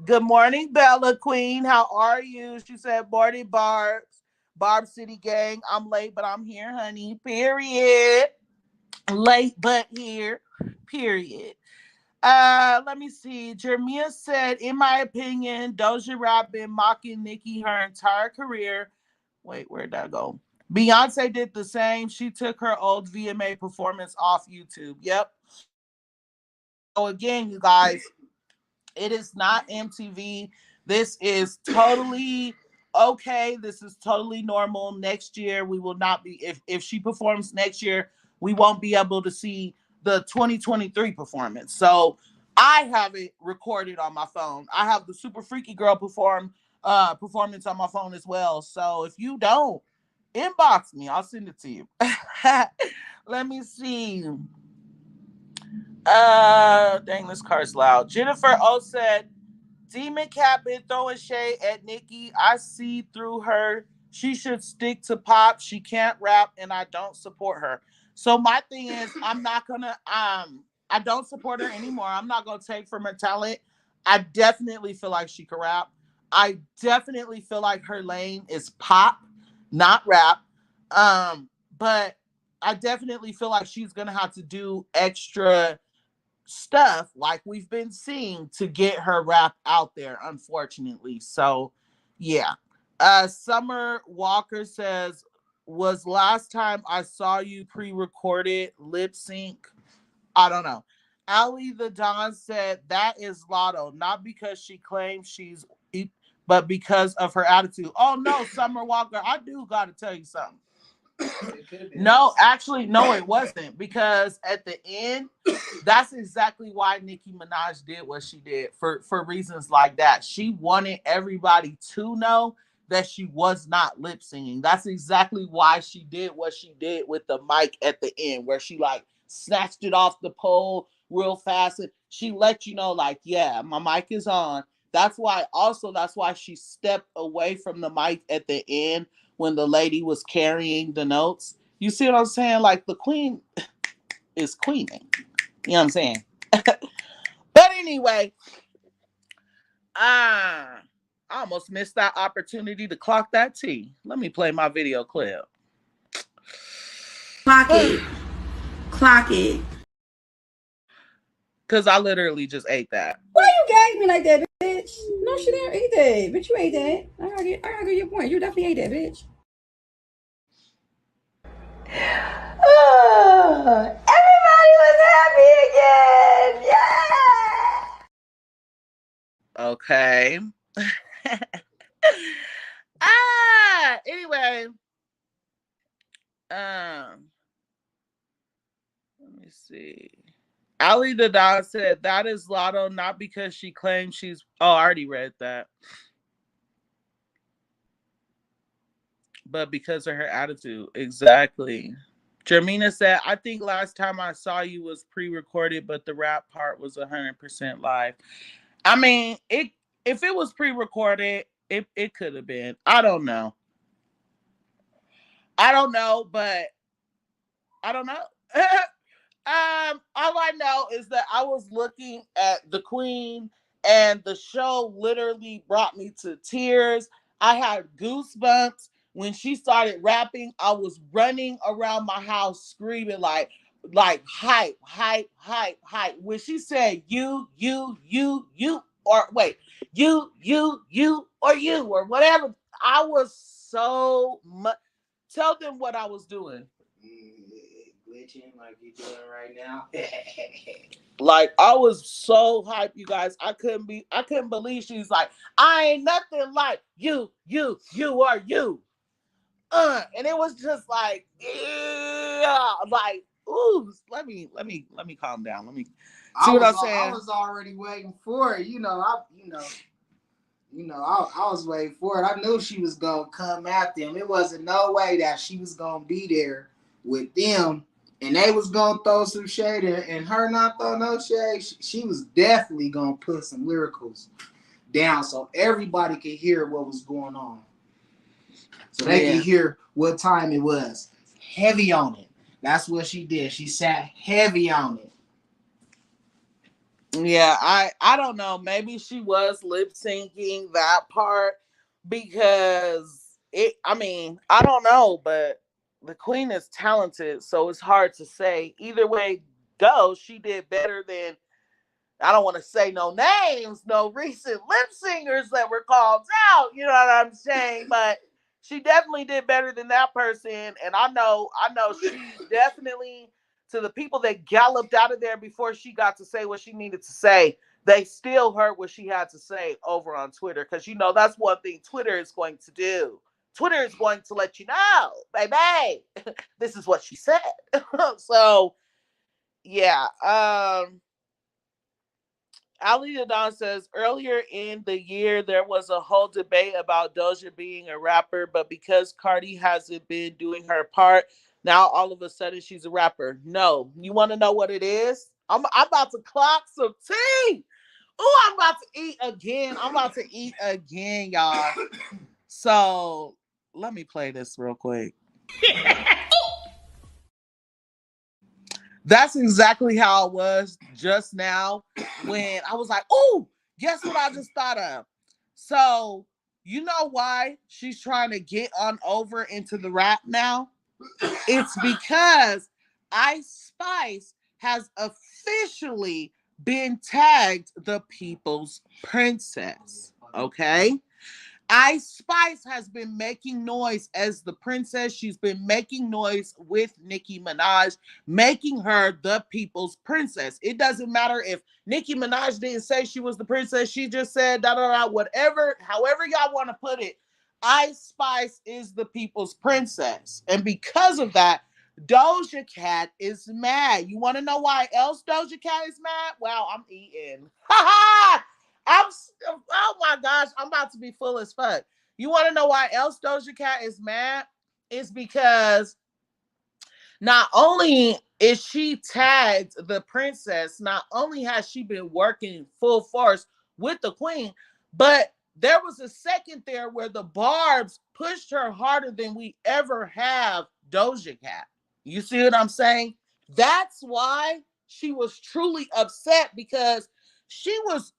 A: Good morning, Bella Queen. How are you? She said, "Morning, Barbs. Barb City gang. I'm late, but I'm here, honey. Period. Late, but here. Period." Let me see. Jermia said, "In my opinion, Doja Cat been mocking Nicki her entire career." Wait, where'd that go? Beyonce did the same. She took her old VMA performance off YouTube. Yep. So again, you guys, it is not MTV. This is totally okay. This is totally normal. Next year, we will not be, if she performs next year, we won't be able to see the 2023 performance. So I have it recorded on my phone. I have the Super Freaky Girl performance on my phone as well. So if you don't, inbox me. I'll send it to you. Let me see. Dang, this car's loud. Jennifer O said, "Demon Cat been throwing shade at Nicki. I see through her. She should stick to pop. She can't rap, and I don't support her." So my thing is, I'm not gonna I don't support her anymore. I'm not gonna take from her talent. I definitely feel like she can rap. I definitely feel like her lane is pop, not rap. But I definitely feel like she's gonna have to do extra stuff like we've been seeing to get her rap out there, unfortunately. So yeah. Summer Walker says, "Was last time I saw you pre-recorded lip sync?" I don't know. Ali the Don said, "That is Lotto, not because she claims she's but because of her attitude." Oh no, Summer Walker, I do gotta tell you something. No, actually, no, it wasn't. Because at the end, that's exactly why Nicki Minaj did what she did, for reasons like that. She wanted everybody to know that she was not lip singing. That's exactly why she did what she did with the mic at the end, where she like snatched it off the pole real fast. And she let you know, like, yeah, my mic is on. That's why she stepped away from the mic at the end when the lady was carrying the notes. You see what I'm saying? Like, the queen is queening. You know what I'm saying? But anyway, I almost missed that opportunity to clock that tea. Let me play my video clip.
C: Clock it. Clock it.
A: Because I literally just ate that.
C: Why you gagged me like that, bitch? No, she didn't eat that. But you ate that. I gotta get your point. You definitely ate that, bitch. Everybody was happy again. Yeah.
A: Okay. Anyway. Let me see. Ali the Dog said, "That is Lotto, not because she claims she's." Oh, I already read that. but because of her attitude. Exactly. Jermina said, I think last time I saw you was pre-recorded, but the rap part was 100% live. I mean, it if it was pre-recorded, it could have been. I don't know. I don't know, but I don't know. All I know is that I was looking at the Queen, and the show literally brought me to tears. I had goosebumps when she started rapping. I was running around my house screaming like hype, hype, hype, hype. When she said you, or wait, you, or you, or whatever, I was so much. Tell them what I was doing.
F: Glitching like you're doing right now.
A: Like I was so hyped, you guys. I couldn't believe she's like, I ain't nothing like you are you. And it was just like, yeah, like, ooh, let me calm down. Let me see what I'm saying.
F: I was already waiting for it. I was waiting for it. I knew she was gonna come at them. It wasn't no way that she was gonna be there with them and they was gonna throw some shade and her not throw no shade. She was definitely gonna put some lyricals down so everybody could hear what was going on. So they could hear what time it was. Heavy on it. That's what she did. She sat heavy on it.
A: Yeah, I don't know. Maybe she was lip syncing that part because it. I mean, I don't know, but the Queen is talented, so it's hard to say. Either way goes, she did better than, I don't want to say no names, no recent lip singers that were called out. You know what I'm saying? But she definitely did better than that person. And I know she definitely, to the people that galloped out of there before she got to say what she needed to say, they still heard what she had to say over on Twitter. Because that's one thing Twitter is going to do. Twitter is going to let you know, baby, this is what she said. So yeah. Ali Adon says earlier in the year there was a whole debate about Doja being a rapper, but because Cardi hasn't been doing her part, now all of a sudden she's a rapper. No, you want to know what it is? I'm about to clock some tea. Oh, I'm about to eat again. I'm about to eat again, y'all. So let me play this real quick. That's exactly how it was just now when I was like, oh, guess what I just thought of? So, you know why she's trying to get on over into the rap now? It's because Ice Spice has officially been tagged the People's Princess. Okay? Ice Spice has been making noise as the princess. She's been making noise with Nicki Minaj, making her the people's princess. It doesn't matter if Nicki Minaj didn't say she was the princess. She just said da da da, whatever, however y'all want to put it. Ice Spice is the people's princess. And because of that, Doja Cat is mad. You want to know why else Doja Cat is mad? Wow, I'm eating. Ha ha! Oh my gosh, I'm about to be full as fuck. You want to know why else Doja Cat is mad? It's because not only is she tagged the princess, not only has she been working full force with the Queen, but there was a second there where the Barbs pushed her harder than we ever have Doja Cat. You see what I'm saying? That's why she was truly upset, because she was,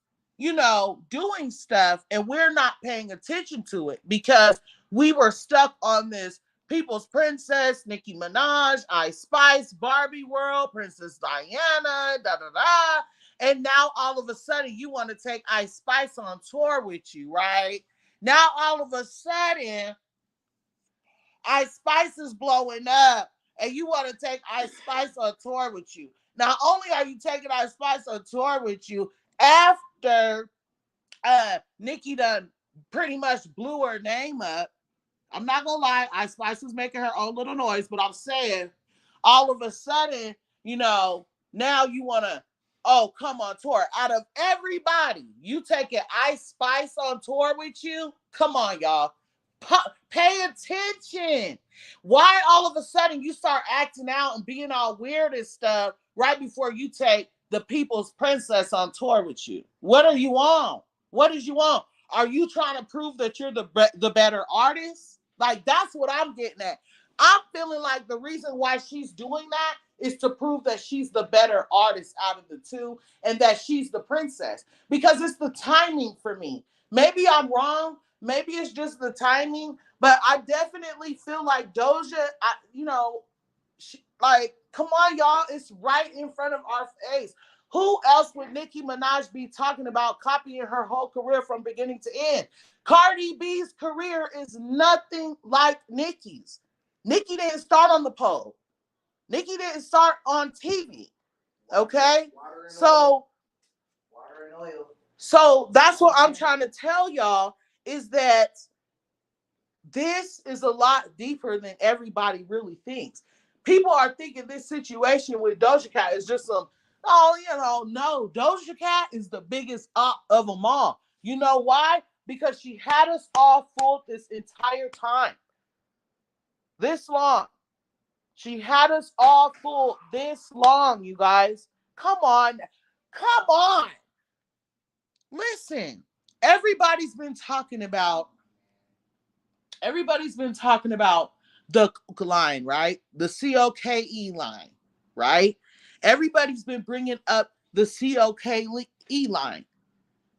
A: doing stuff and we're not paying attention to it because we were stuck on this People's Princess, Nicki Minaj, Ice Spice, Barbie World, Princess Diana, da da da. And now all of a sudden you want to take Ice Spice on tour with you, right? Now all of a sudden Ice Spice is blowing up and you want to take Ice Spice on tour with you. Not only are you taking Ice Spice on tour with you after Nicki done pretty much blew her name up. I'm not gonna lie, Ice Spice was making her own little noise, but I'm saying all of a sudden, now you wanna, come on tour. Out of everybody, you taking Ice Spice on tour with you? Come on, y'all. Pay attention. Why all of a sudden you start acting out and being all weird and stuff right before you take the People's Princess on tour with you? What are you on? What is you on? Are you trying to prove that you're the better artist? Like, that's what I'm getting at. I'm feeling like the reason why she's doing that is to prove that she's the better artist out of the two and that she's the princess. Because it's the timing for me. Maybe I'm wrong. Maybe it's just the timing. But I definitely feel like Doja, like, come on, y'all. It's right in front of our face. Who else would Nicki Minaj be talking about copying her whole career from beginning to end? Cardi B's career is nothing like Nicki's. Nicki didn't start on the pole. Nicki didn't start on TV. Okay? So that's what I'm trying to tell y'all is that this is a lot deeper than everybody really thinks. People are thinking this situation with Doja Cat is just some, no. Doja Cat is the biggest op of them all. You know why? Because she had us all fooled this entire time. This long. She had us all fooled this long, you guys. Come on. Come on. Listen, everybody's been talking about the line, right? The COKE line, right? Everybody's been bringing up the COKE line.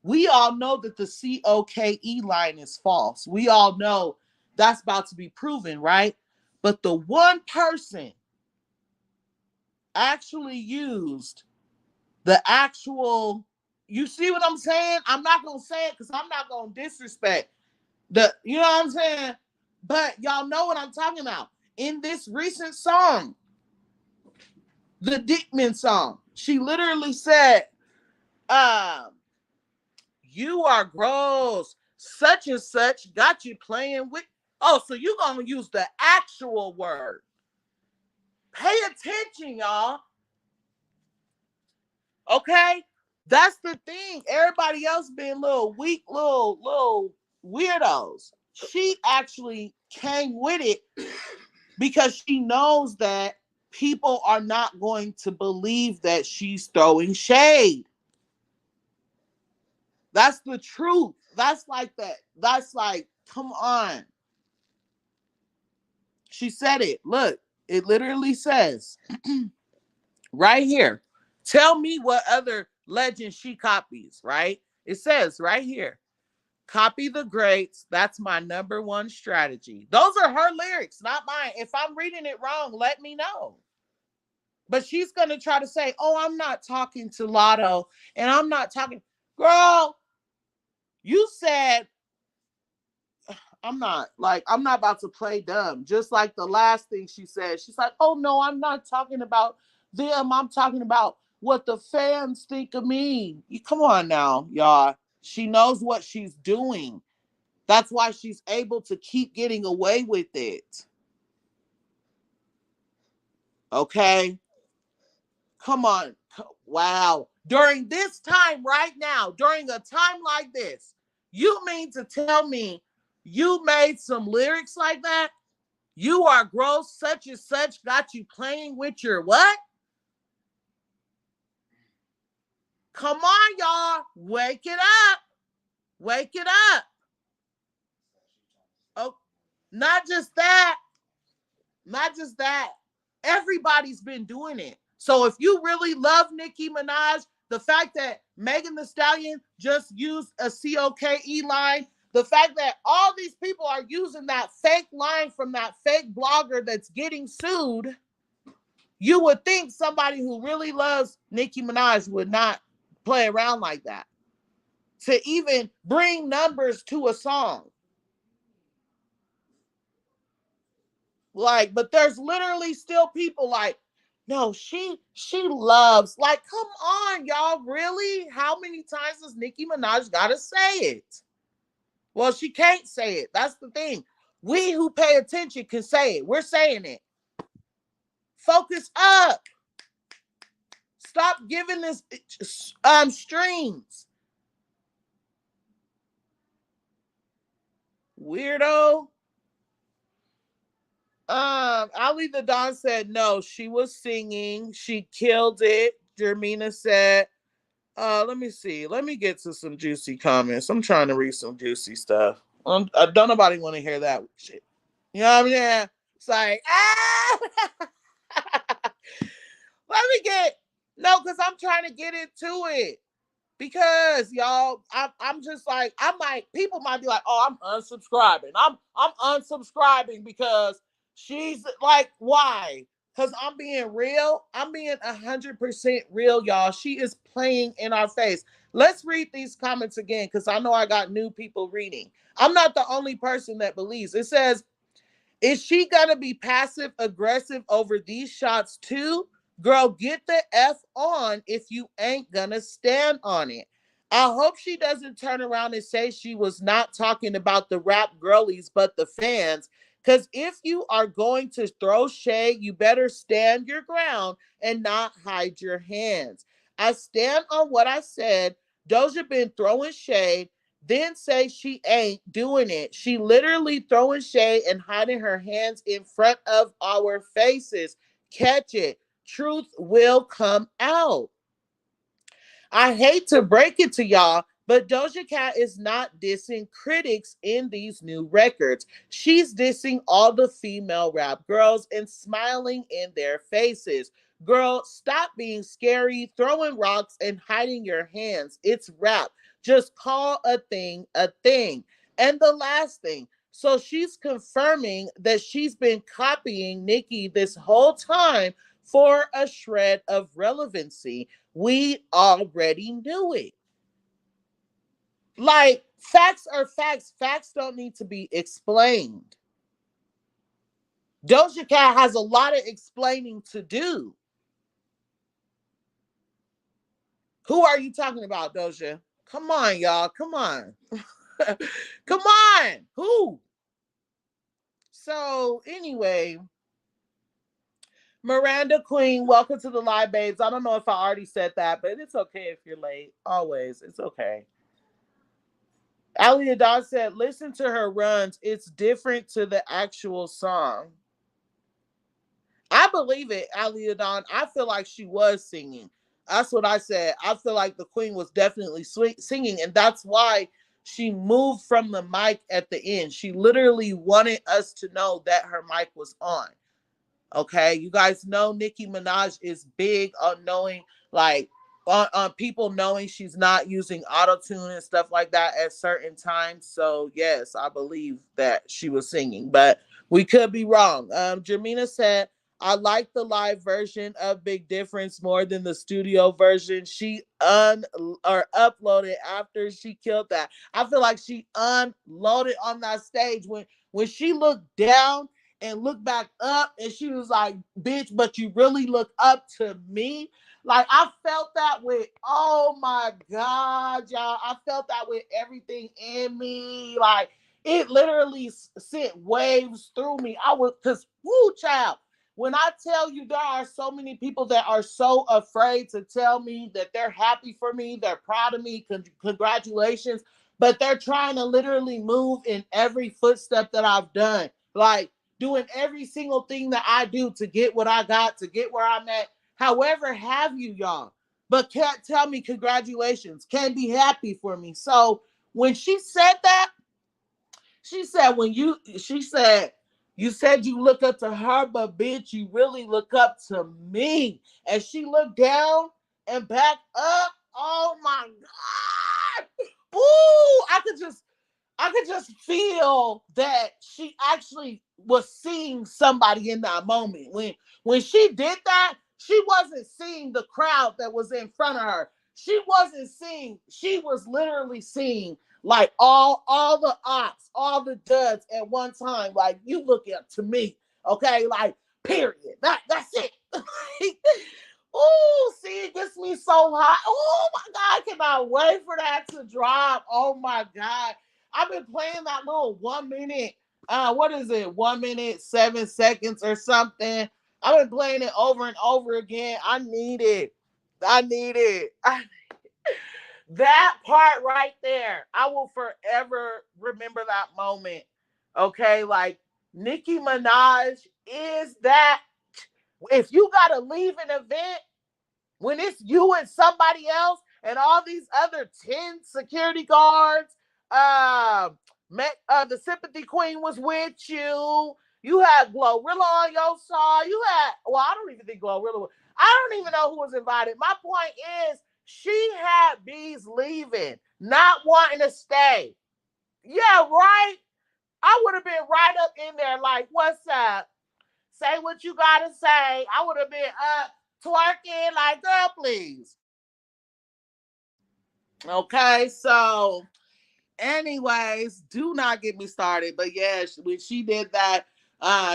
A: We all know that the COKE line is false. We all know that's about to be proven, right? But the one person actually used the actual, you see what I'm saying? I'm not going to say it because I'm not going to disrespect you know what I'm saying? But y'all know what I'm talking about. In this recent song, the Dickman song, she literally said, you are gross. Such and such got you playing with. Oh, so you're going to use the actual word. Pay attention, y'all. Okay? That's the thing. Everybody else being little weak, little weirdos. She actually came with it because she knows that people are not going to believe that she's throwing shade. That's the truth. That's like that. That's like, come on. She said it. Look, it literally says right here. Tell me what other legend she copies, right? It says right here. Copy the greats. That's my number one strategy. Those are her lyrics, not mine. If I'm reading it wrong, let me know. But she's going to try to say, oh, I'm not talking to Lotto and I'm not talking. Girl, you said, I'm not about to play dumb. Just like the last thing she said. She's like, oh, no, I'm not talking about them. I'm talking about what the fans think of me. Come on now, y'all. She knows what she's doing. That's why she's able to keep getting away with it. Okay? Come on. Wow. During this time right now, during a time like this, you mean to tell me you made some lyrics like that? You are gross, such and such got you playing with your what? Come on, y'all. Wake it up. Wake it up. Oh, not just that. Not just that. Everybody's been doing it. So if you really love Nicki Minaj, the fact that Megan Thee Stallion just used a COKE line, the fact that all these people are using that fake line from that fake blogger that's getting sued, you would think somebody who really loves Nicki Minaj would not play around like that. To even bring numbers to a song. Like, but there's literally still people like, no, she loves, like, come on, y'all, really? How many times does Nicki Minaj gotta say it? Well, she can't say it. That's the thing. We who pay attention can say it. We're saying it. Focus up. Stop giving this streams. Weirdo. Ali the Don said no, she was singing. She killed it. Jermina said, let me see. Let me get to some juicy comments. I'm trying to read some juicy stuff. Don't nobody want to hear that shit. You know what I'm saying? It's like, let me get, no, because I'm trying to get into it. Because y'all, I'm just like, people might be like, oh, I'm unsubscribing. I'm unsubscribing because she's like, why? Because I'm being real. I'm being 100% real, y'all. She is playing in our face. Let's read these comments again because I know I got new people reading. I'm not the only person that believes. It says, is she gonna be passive aggressive over these shots too? Girl, get the F on if you ain't gonna stand on it. I hope she doesn't turn around and say she was not talking about the rap girlies, but the fans. Because if you are going to throw shade, you better stand your ground and not hide your hands. I stand on what I said. Doja been throwing shade, then say she ain't doing it. She literally throwing shade and hiding her hands in front of our faces. Catch it. Truth will come out. I hate to break it to y'all, but Doja Cat is not dissing critics in these new records. She's dissing all the female rap girls and smiling in their faces. Girl, stop being scary, throwing rocks, and hiding your hands. It's rap. Just call a thing a thing. And the last thing. So she's confirming that she's been copying Nicki this whole time for a shred of relevancy. We already knew it. Like, facts are facts. Facts don't need to be explained. Doja Cat has a lot of explaining to do. Who are you talking about, Doja? Come on, y'all. Come on. Come on. Who? So, anyway, Miranda Queen, welcome to the live, babes. I don't know if I already said that, but it's okay if you're late. Always. It's okay. Ali Adad said, listen to her runs. It's different to the actual song. I believe it, Ali Adon. I feel like she was singing. That's what I said. I feel like the queen was definitely singing, and that's why she moved from the mic at the end. She literally wanted us to know that her mic was on. Okay, you guys know Nicki Minaj is big on knowing, like, on people knowing she's not using auto tune and stuff like that at certain times. So yes, I believe that she was singing, but we could be wrong. Jermina said, I like the live version of Big Difference more than the studio version. She or uploaded after she killed that. I feel like she unloaded on that stage when she looked down and look back up and she was like, bitch, but you really look up to me. Like, I felt that with, oh my God, y'all. I felt that with everything in me. Like, it literally sent waves through me. I was, because, woo, child, when I tell you there are so many people that are so afraid to tell me that they're happy for me, they're proud of me, congratulations, but they're trying to literally move in every footstep that I've done. Like, doing every single thing that I do to get what I got, to get where I'm at. However, have you, y'all, but can't tell me congratulations, can't be happy for me. So when she said that, she said, you said you look up to her, but bitch, you really look up to me. And she looked down and back up. Oh my God. Ooh, I could just feel that she actually was seeing somebody in that moment. When she did that, she wasn't seeing the crowd that was in front of her. She wasn't seeing, she was literally seeing like all the ops, all the duds at one time. Like, you look up to me, okay? Like, period. That's it. Oh, see, it gets me so hot. Oh my God, I cannot wait for that to drop. Oh my God. I've been playing that little 1 minute, what is it, 1 minute, 7 seconds or something. I've been playing it over and over again. I need it. I need it. That part right there, I will forever remember that moment. Okay, like Nicki Minaj is that. If you gotta leave an event when it's you and somebody else and all these other 10 security guards, the sympathy queen was with you. You had Glorilla on your side. You had, well, I don't even think Glorilla, I don't even know who was invited. My point is, she had bees leaving, not wanting to stay. Yeah, right? I would have been right up in there like, what's up? Say what you gotta say. I would have been up twerking like, girl, please. Okay, so anyways, do not get me started. But yeah, when she did that,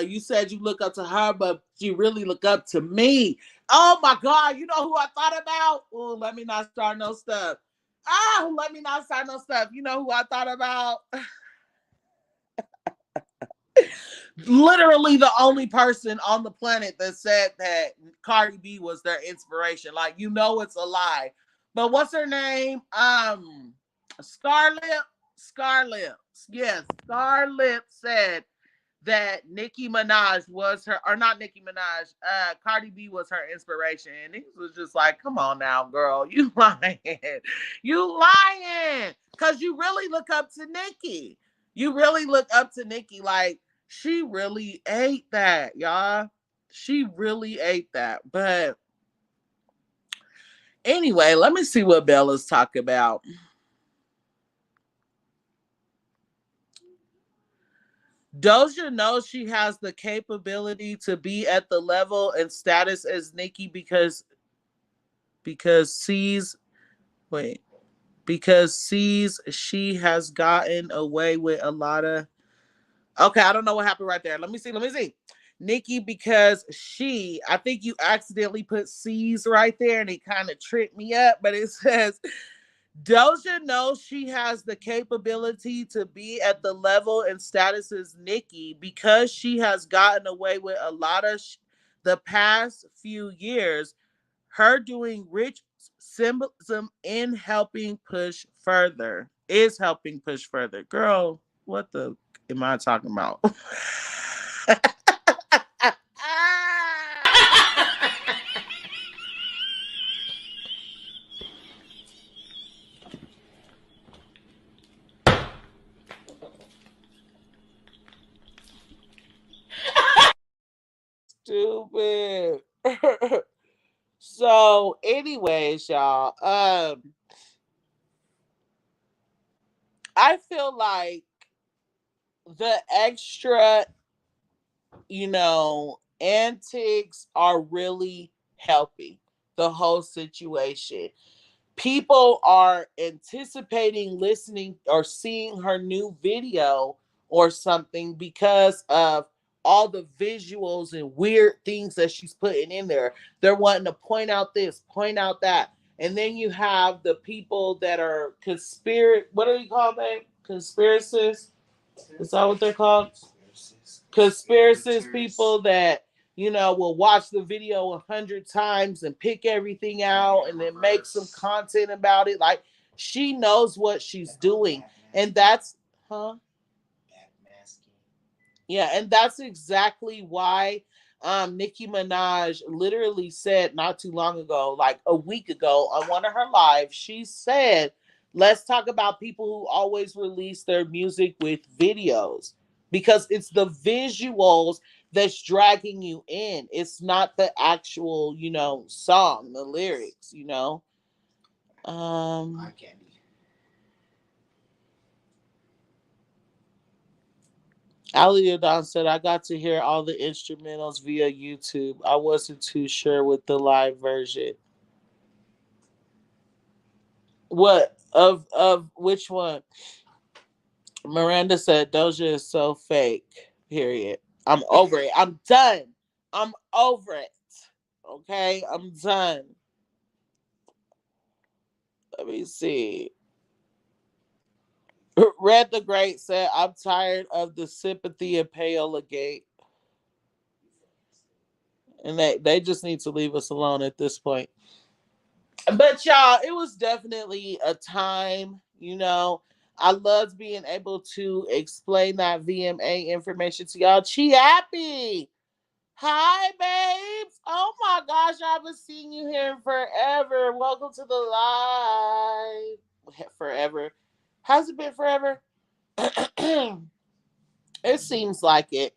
A: you said you look up to her, but she really look up to me. Oh my God, you know who I thought about? Oh, let me not start no stuff. Let me not start no stuff. You know who I thought about? Literally the only person on the planet that said that Cardi B was their inspiration. Like, you know, it's a lie. But what's her name? Scarlett. Scarlett. Yes, Scarlett said that Nicki Minaj was her, or not Nicki Minaj, Cardi B was her inspiration. And he was just like, come on now, girl, you lying. You lying. Because you really look up to Nicki. You really look up to Nicki. Like, she really ate that, y'all. She really ate that. But anyway, let me see what Bella's talking about. Doja knows she has the capability to be at the level and status as Nicki because sees wait because sees she has gotten away with a lot of. Okay, I don't know what happened right there. Let me see. Nicki, because I think you accidentally put C's right there and it kind of tripped me up, but it says Doja knows she has the capability to be at the level and status as Nicki because she has gotten away with a lot of the past few years. Her doing rich symbolism in helping push further is helping push further. Girl, what the am I talking about? Stupid. So, anyways, y'all, I feel like the extra, antics are really helping the whole situation. People are anticipating listening or seeing her new video or something because of all the visuals and weird things that she's putting in there. They're wanting to point out this, point out that. And then you have the people that are what do you call them? Conspiracists? Is that what they're called? Conspiracist people that will watch the video 100 times and pick everything out and then make some content about it. Like, she knows what she's doing, and that's yeah, and that's exactly why Nicki Minaj literally said not too long ago, like a week ago, on one of her lives, she said, let's talk about people who always release their music with videos. Because it's the visuals that's dragging you in. It's not the actual, song, the lyrics. I can't. Ali Don said, I got to hear all the instrumentals via YouTube. I wasn't too sure with the live version. What? Of which one? Miranda said, Doja is so fake. Period. I'm over it. I'm done. I'm over it. Okay? I'm done. Let me see. Red the Great said, I'm tired of the sympathy and payola gate. And they just need to leave us alone at this point. But y'all, it was definitely a time, I loved being able to explain that VMA information to y'all. Chi Happy. Hi, babes. Oh my gosh, I haven't seen you here in forever. Welcome to the live. Forever. Has it been forever? It seems like it.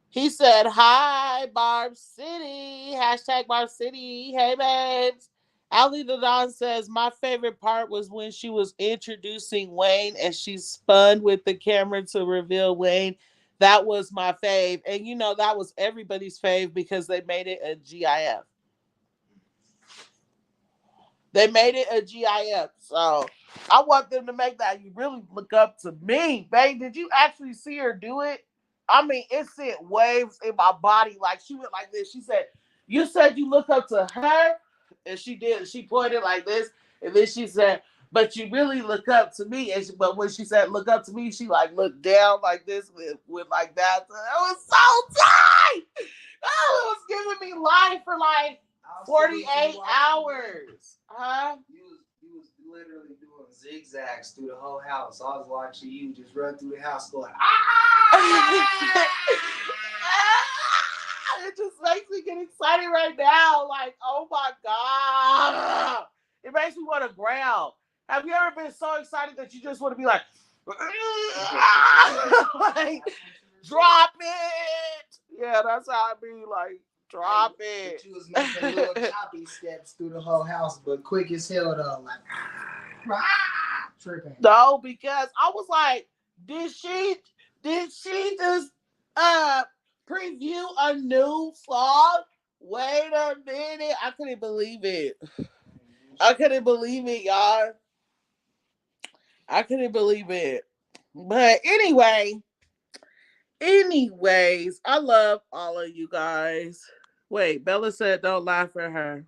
A: He said, hi, Barb City. Hashtag Barb City. Hey, babes. Ali the Don says, my favorite part was when she was introducing Wayne and she spun with the camera to reveal Wayne. That was my fave. And you know, that was everybody's fave because they made it a GIF. They made it a GIF. So I want them to make that. You really look up to me. Babe, did you actually see her do it? I mean, it sent waves in my body. Like she went like this. She said, you said you look up to her? And she did. She pointed like this. And then she said, but you really look up to me. But when she said look up to me, she like looked down like this with like that. It was so tight. Oh, it was giving me life for like 48 hours. Huh?
F: You was literally doing zigzags through the whole house. I was watching you just run through the house going,
A: It just makes me get excited right now. Like, oh my God. It makes me want to growl. Have you ever been so excited that you just want to be like, like drop it? Yeah, that's how I be like, drop it.
F: But you was making little choppy steps through the whole house, but quick as hell though. Like, tripping.
A: No, because I was like, did she just preview a new song? Wait a minute. I couldn't believe it. I couldn't believe it, y'all. I couldn't believe it. But anyways, I love all of you guys. Wait, Bella said don't laugh at her.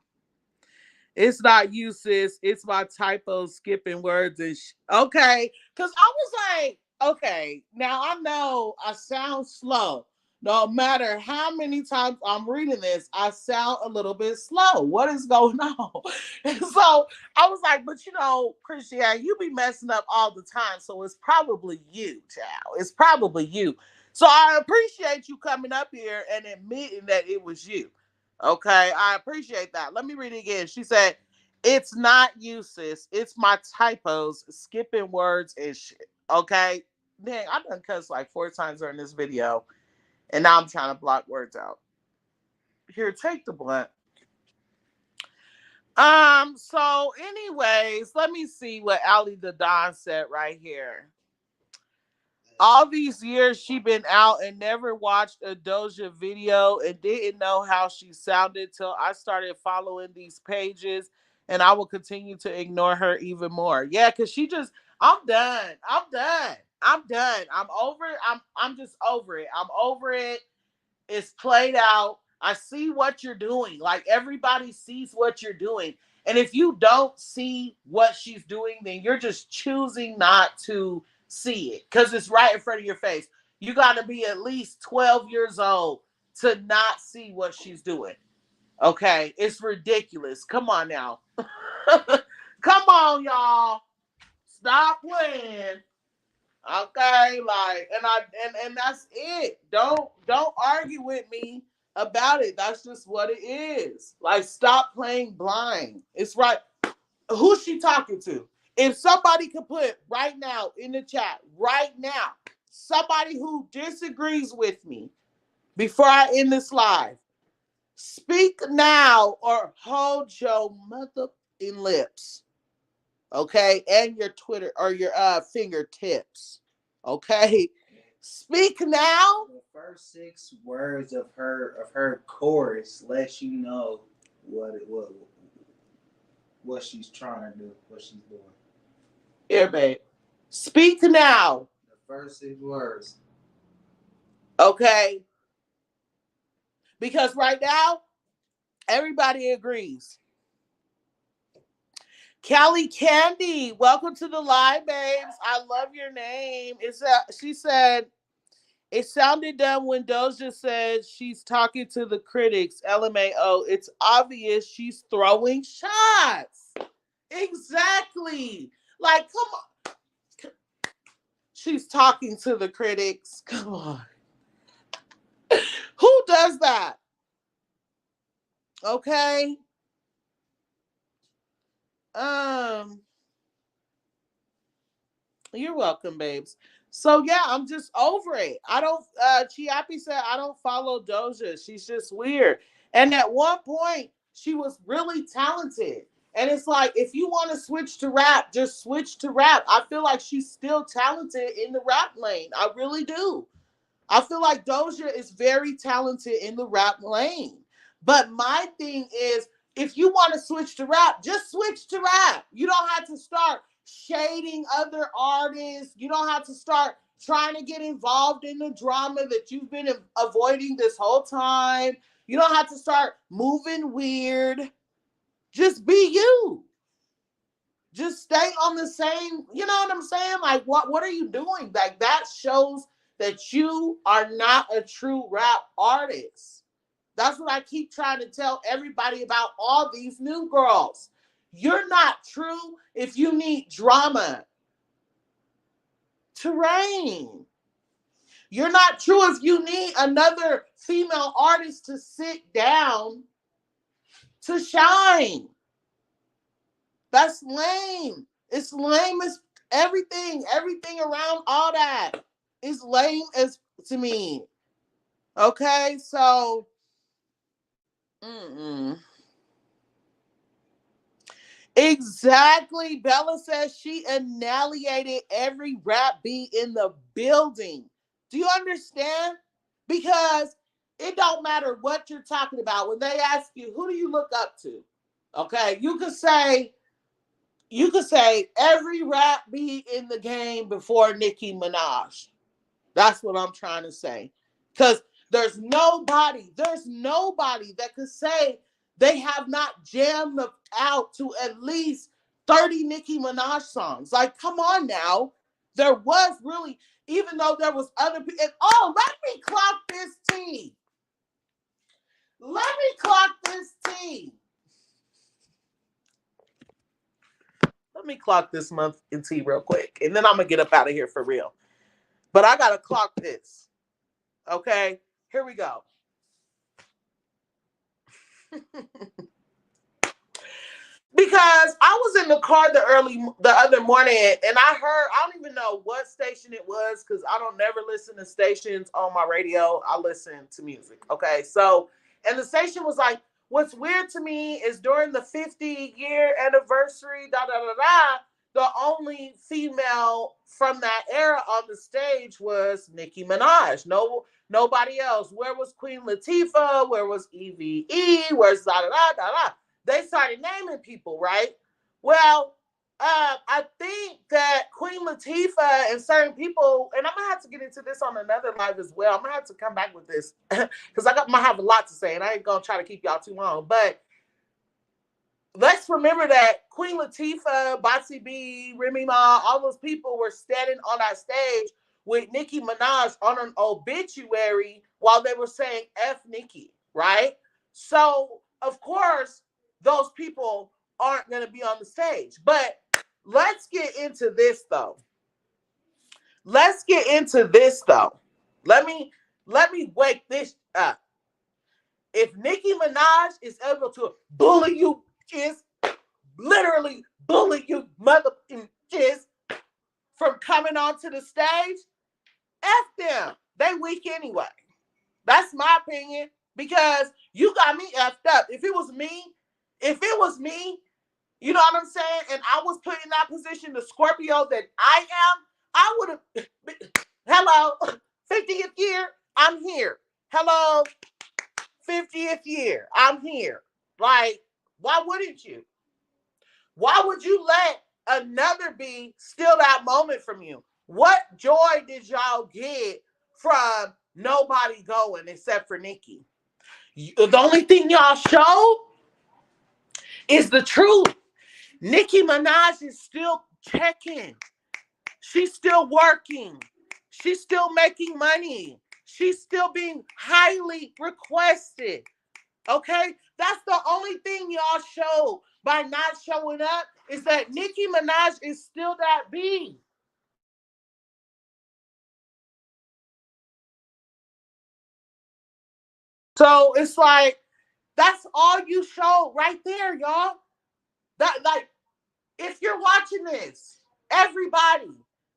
A: It's not you, sis. It's my typos, skipping words and okay. Because I was like, okay, now I know I sound slow. No matter how many times I'm reading this, I sound a little bit slow. What is going on? And so I was like, but you know, Christiane, you be messing up all the time. So it's probably you, child. It's probably you. So I appreciate you coming up here and admitting that it was you. Okay, I appreciate that. Let me read it again. She said, it's not you, sis. It's my typos, skipping words and shit. Okay? Dang, I done cussed like 4 times during this video. And now I'm trying to block words out. Here, take the blunt. So anyways, let me see what Ali the Don said right here. All these years she been out and never watched a Doja video and didn't know how she sounded till I started following these pages, and I will continue to ignore her even more. Yeah, cause she just I'm done. I'm done. I'm done. I'm over it. I'm just over it. I'm over it. It's played out. I see what you're doing. Like everybody sees what you're doing. And if you don't see what she's doing, then you're just choosing not to see it because it's right in front of your face. You got to be at least 12 years old to not see what she's doing. Okay? It's ridiculous. Come on now. Come on, y'all. Stop playing. Okay, like, and that's it. Don't argue with me about it. That's just what it is. Like, stop playing blind. It's right. Who's she talking to? If somebody could put right now in the chat, right now, somebody who disagrees with me before I end this live, speak now or hold your mother in lips. Okay, and your Twitter or your fingertips. Okay, speak now.
F: The first 6 words of her chorus lets you know what she's trying to do, what she's doing.
A: Here, babe. Speak now.
F: The first 6 words.
A: Okay, because right now everybody agrees. Callie Candy, welcome to the live, babes. I love your name. She said it sounded dumb when Doja said she's talking to the critics. LMAO. It's obvious she's throwing shots. Exactly. Like, come on. She's talking to the critics. Come on. Who does that? Okay. Um, you're welcome, babes. So yeah, I'm just over it. I don't Chiapi said I don't follow Doja. She's just weird. And at one point, she was really talented. And it's like if you want to switch to rap, just switch to rap. I feel like she's still talented in the rap lane. I really do. I feel like Doja is very talented in the rap lane. But my thing is, if you want to switch to rap, just switch to rap. You don't have to start shading other artists. You don't have to start trying to get involved in the drama that you've been avoiding this whole time. You don't have to start moving weird. Just be you. Just stay on the same, you know what I'm saying? Like what are you doing? Like that shows that you are not a true rap artist. That's what I keep trying to tell everybody about all these new girls. You're not true if you need drama to reign. You're not true if you need another female artist to sit down to shine. That's lame. It's lame as everything. Everything around all that is lame as to me. Okay, so exactly. Bella says she annihilated every rap beat in the building. Do you understand? Because it don't matter what you're talking about. When they ask you, who do you look up to? Okay, you could say every rap beat in the game before Nicki Minaj. That's what I'm trying to say. Because there's nobody that could say they have not jammed out to at least 30 Nicki Minaj songs. Like, come on now. There was really, even though there was other people. Oh, let me clock this tea. Let me clock this tea. Let me clock this month in tea real quick. And then I'm going to get up out of here for real. But I got to clock this. Okay? Here we go. Because I was in the car the other morning and I don't even know what station it was because I don't never listen to stations on my radio. I listen to music. Okay. So, and the station was like, what's weird to me is during the 50-year anniversary, the only female from that era on the stage was Nicki Minaj. Nobody else. Where was Queen Latifah? Where was EVE? Where's They started naming people, right? Well, I think that Queen Latifah and certain people, and I'm gonna have to get into this on another live as well. I'm gonna have to come back with this because might have a lot to say, and I ain't gonna try to keep y'all too long. But let's remember that Queen Latifah, Botsy B, Remy Ma, all those people were standing on that stage with Nicki Minaj on an obituary while they were saying F Nicki, right? So, of course, those people aren't going to be on the stage. But let's get into this, though. Let me wake this up. If Nicki Minaj is able to bully you, kids, literally bully you, motherfucking kids, from coming onto the stage, F them. They weak anyway. That's my opinion. Because you got me effed up. If it was me, you know what I'm saying? And I was put in that position, the Scorpio that I am, I would have, hello, 50th year, I'm here. Hello, 50th year, I'm here. Like, why wouldn't you? Why would you let another be steal that moment from you? What joy did y'all get from nobody going except for Nicki? The only thing y'all showed is the truth. Nicki Minaj is still checking. She's still working. She's still making money. She's still being highly requested. Okay? That's the only thing y'all showed by not showing up is that Nicki Minaj is still that big. So it's like, that's all you showed right there, y'all. That, like, if you're watching this, everybody,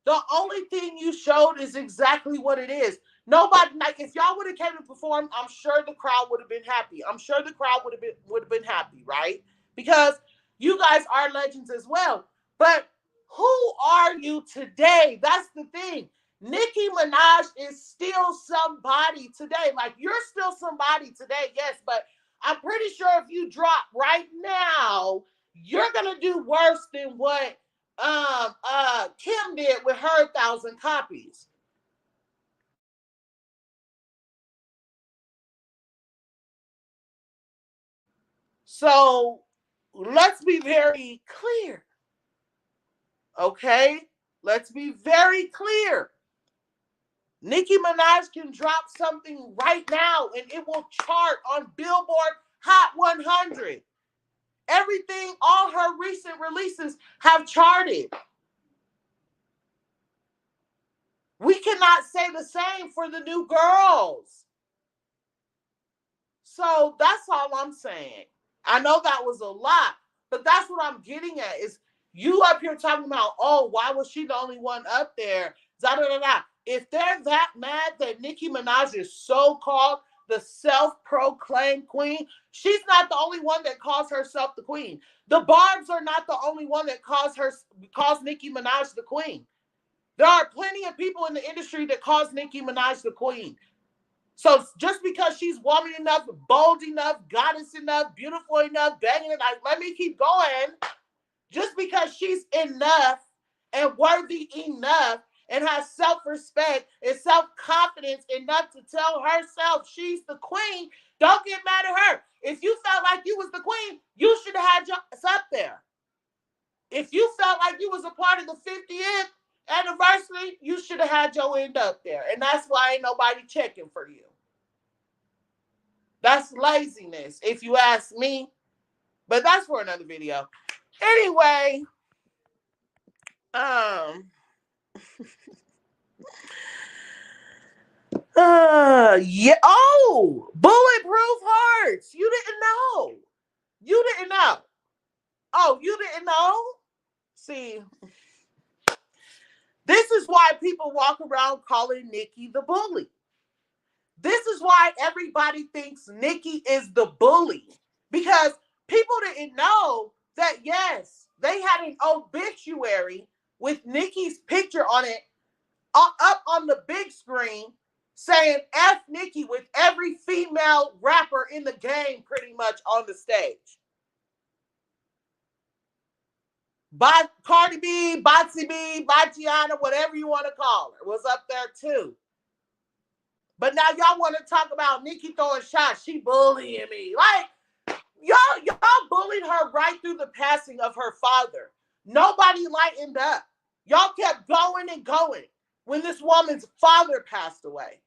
A: the only thing you showed is exactly what it is. Nobody, like, if y'all would have came and performed, I'm sure the crowd would have been happy. I'm sure the crowd would have been happy, right? Because you guys are legends as well. But who are you today? That's the thing. Nicki Minaj is still somebody today. Like, you're still somebody today, yes, but I'm pretty sure if you drop right now, you're gonna do worse than what Kim did with her 1,000 copies. So let's be very clear. Okay? Let's be very clear. Nicki Minaj can drop something right now and it will chart on Billboard Hot 100. Everything, all her recent releases have charted. We cannot say the same for the new girls. So that's all I'm saying. I know that was a lot, but that's what I'm getting at is you up here talking about, oh, why was she the only one up there? Da, da, da, da. If they're that mad that Nicki Minaj is so-called the self-proclaimed queen, she's not the only one that calls herself the queen. The Barbs are not the only one that calls Nicki Minaj the queen. There are plenty of people in the industry that calls Nicki Minaj the queen. So just because she's woman enough, bold enough, goddess enough, beautiful enough, banging it, like, let me keep going. Just because she's enough and worthy enough and has self-respect and self-confidence enough to tell herself she's the queen, don't get mad at her. If you felt like you was the queen, you should have had yours up there. If you felt like you was a part of the 50th anniversary, you should have had your end up there. And that's why ain't nobody checking for you. That's laziness, if you ask me. But that's for another video. Anyway, yeah. Oh, bulletproof hearts. You didn't know. You didn't know. Oh, you didn't know? See, this is why people walk around calling Nicki the bully. This is why everybody thinks Nicki is the bully. Because people didn't know that, yes, they had an obituary with Nicki's picture on it up on the big screen saying F Nicki with every female rapper in the game pretty much on the stage. Cardi B, Botsy B, Bachiana, whatever you want to call her, was up there too. But now y'all want to talk about Nicki throwing shots. She bullying me. Like, y'all bullied her right through the passing of her father. Nobody lightened up. Y'all kept going and going when this woman's father passed away.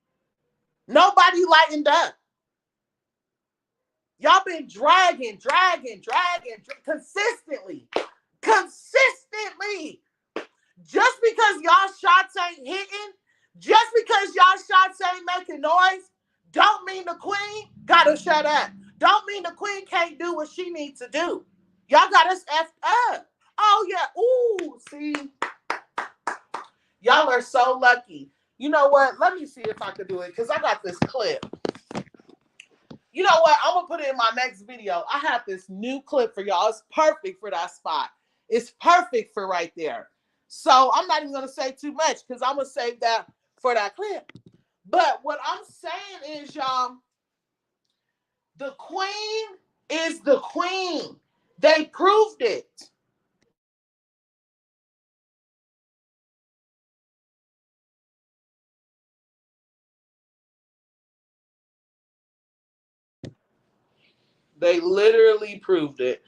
A: Nobody lightened up. Y'all been dragging consistently. Just because y'all shots ain't hitting, just because y'all shots ain't making noise, don't mean the queen gotta shut up. Don't mean the queen can't do what she needs to do. Y'all got us effed up. Oh yeah, ooh, see. Y'all are so lucky. You know what? Let me see if I can do it because I got this clip. You know what? I'm going to put it in my next video. I have this new clip for y'all. It's perfect for that spot. It's perfect for right there. So I'm not even going to say too much because I'm going to save that for that clip. But what I'm saying is, y'all, the queen is the queen. They proved it. They literally proved it.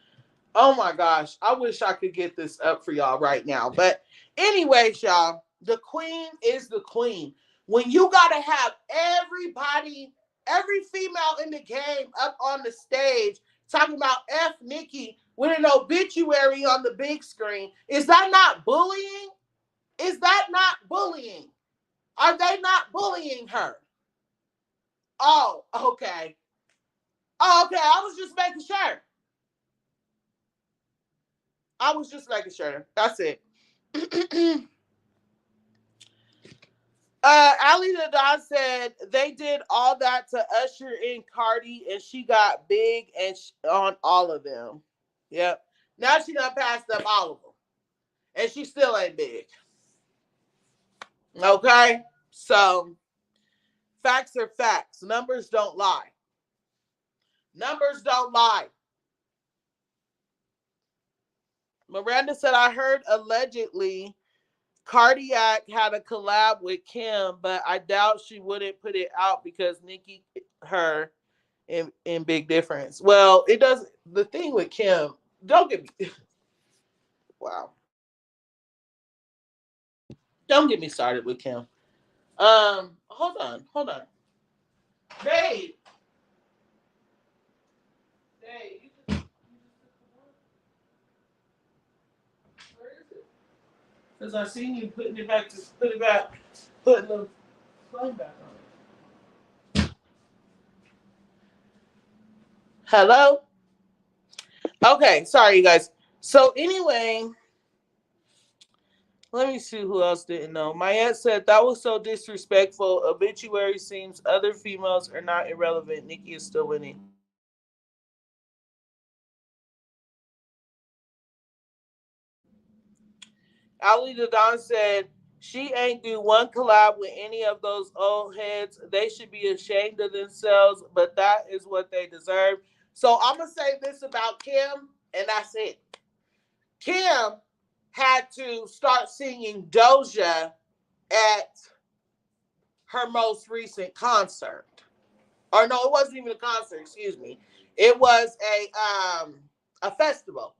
A: Oh my gosh. I wish I could get this up for y'all right now. But anyways, y'all, the queen is the queen. When you got to have everybody, every female in the game up on the stage talking about F Nicki with an obituary on the big screen, is that not bullying? Is that not bullying? Are they not bullying her? Oh, okay. Oh, okay. I was just making sure. I was just making sure. That's it. Ali the Don said they did all that to usher in Cardi, and she got big and on all of them. Yep. Now she done passed up all of them, and she still ain't big. Okay, so facts are facts. Numbers don't lie. Numbers don't lie. Miranda said, I heard allegedly Cardiac had a collab with Kim, but I doubt she wouldn't put it out because Nicki, her, in big difference. Well, it does. The thing with Kim, don't get me. Wow. Don't get me started with Kim. Hold on. Babe. Babe, where is it? Because I seen you putting it back to put it back, putting the flame back on it. Hello? Okay, sorry you guys. So anyway, let me see who else didn't know. Mayette said that was so disrespectful. Obituary seems other females are not irrelevant. Nicki is still winning. Ali the Don said she ain't do one collab with any of those old heads. They should be ashamed of themselves, but that is what they deserve. So I'm gonna say this about Kim, and that's it. Kim had to start singing Doja at her most recent concert. Or no, it wasn't even a concert, excuse me. It was a festival.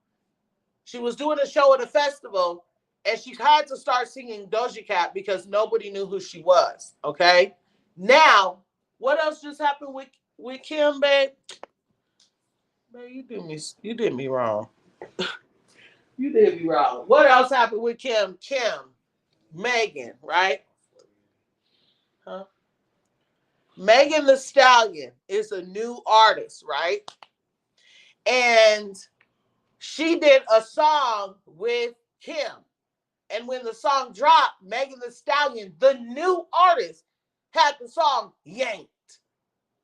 A: She was doing a show at a festival and she had to start singing Doja Cat because nobody knew who she was. Okay. Now, what else just happened with Kim, babe? Man, you did me wrong. You did me wrong. What else happened with Kim? Megan, right? Huh? Megan the Stallion is a new artist, right? And she did a song with Kim. And when the song dropped, Megan the Stallion, the new artist, had the song yanked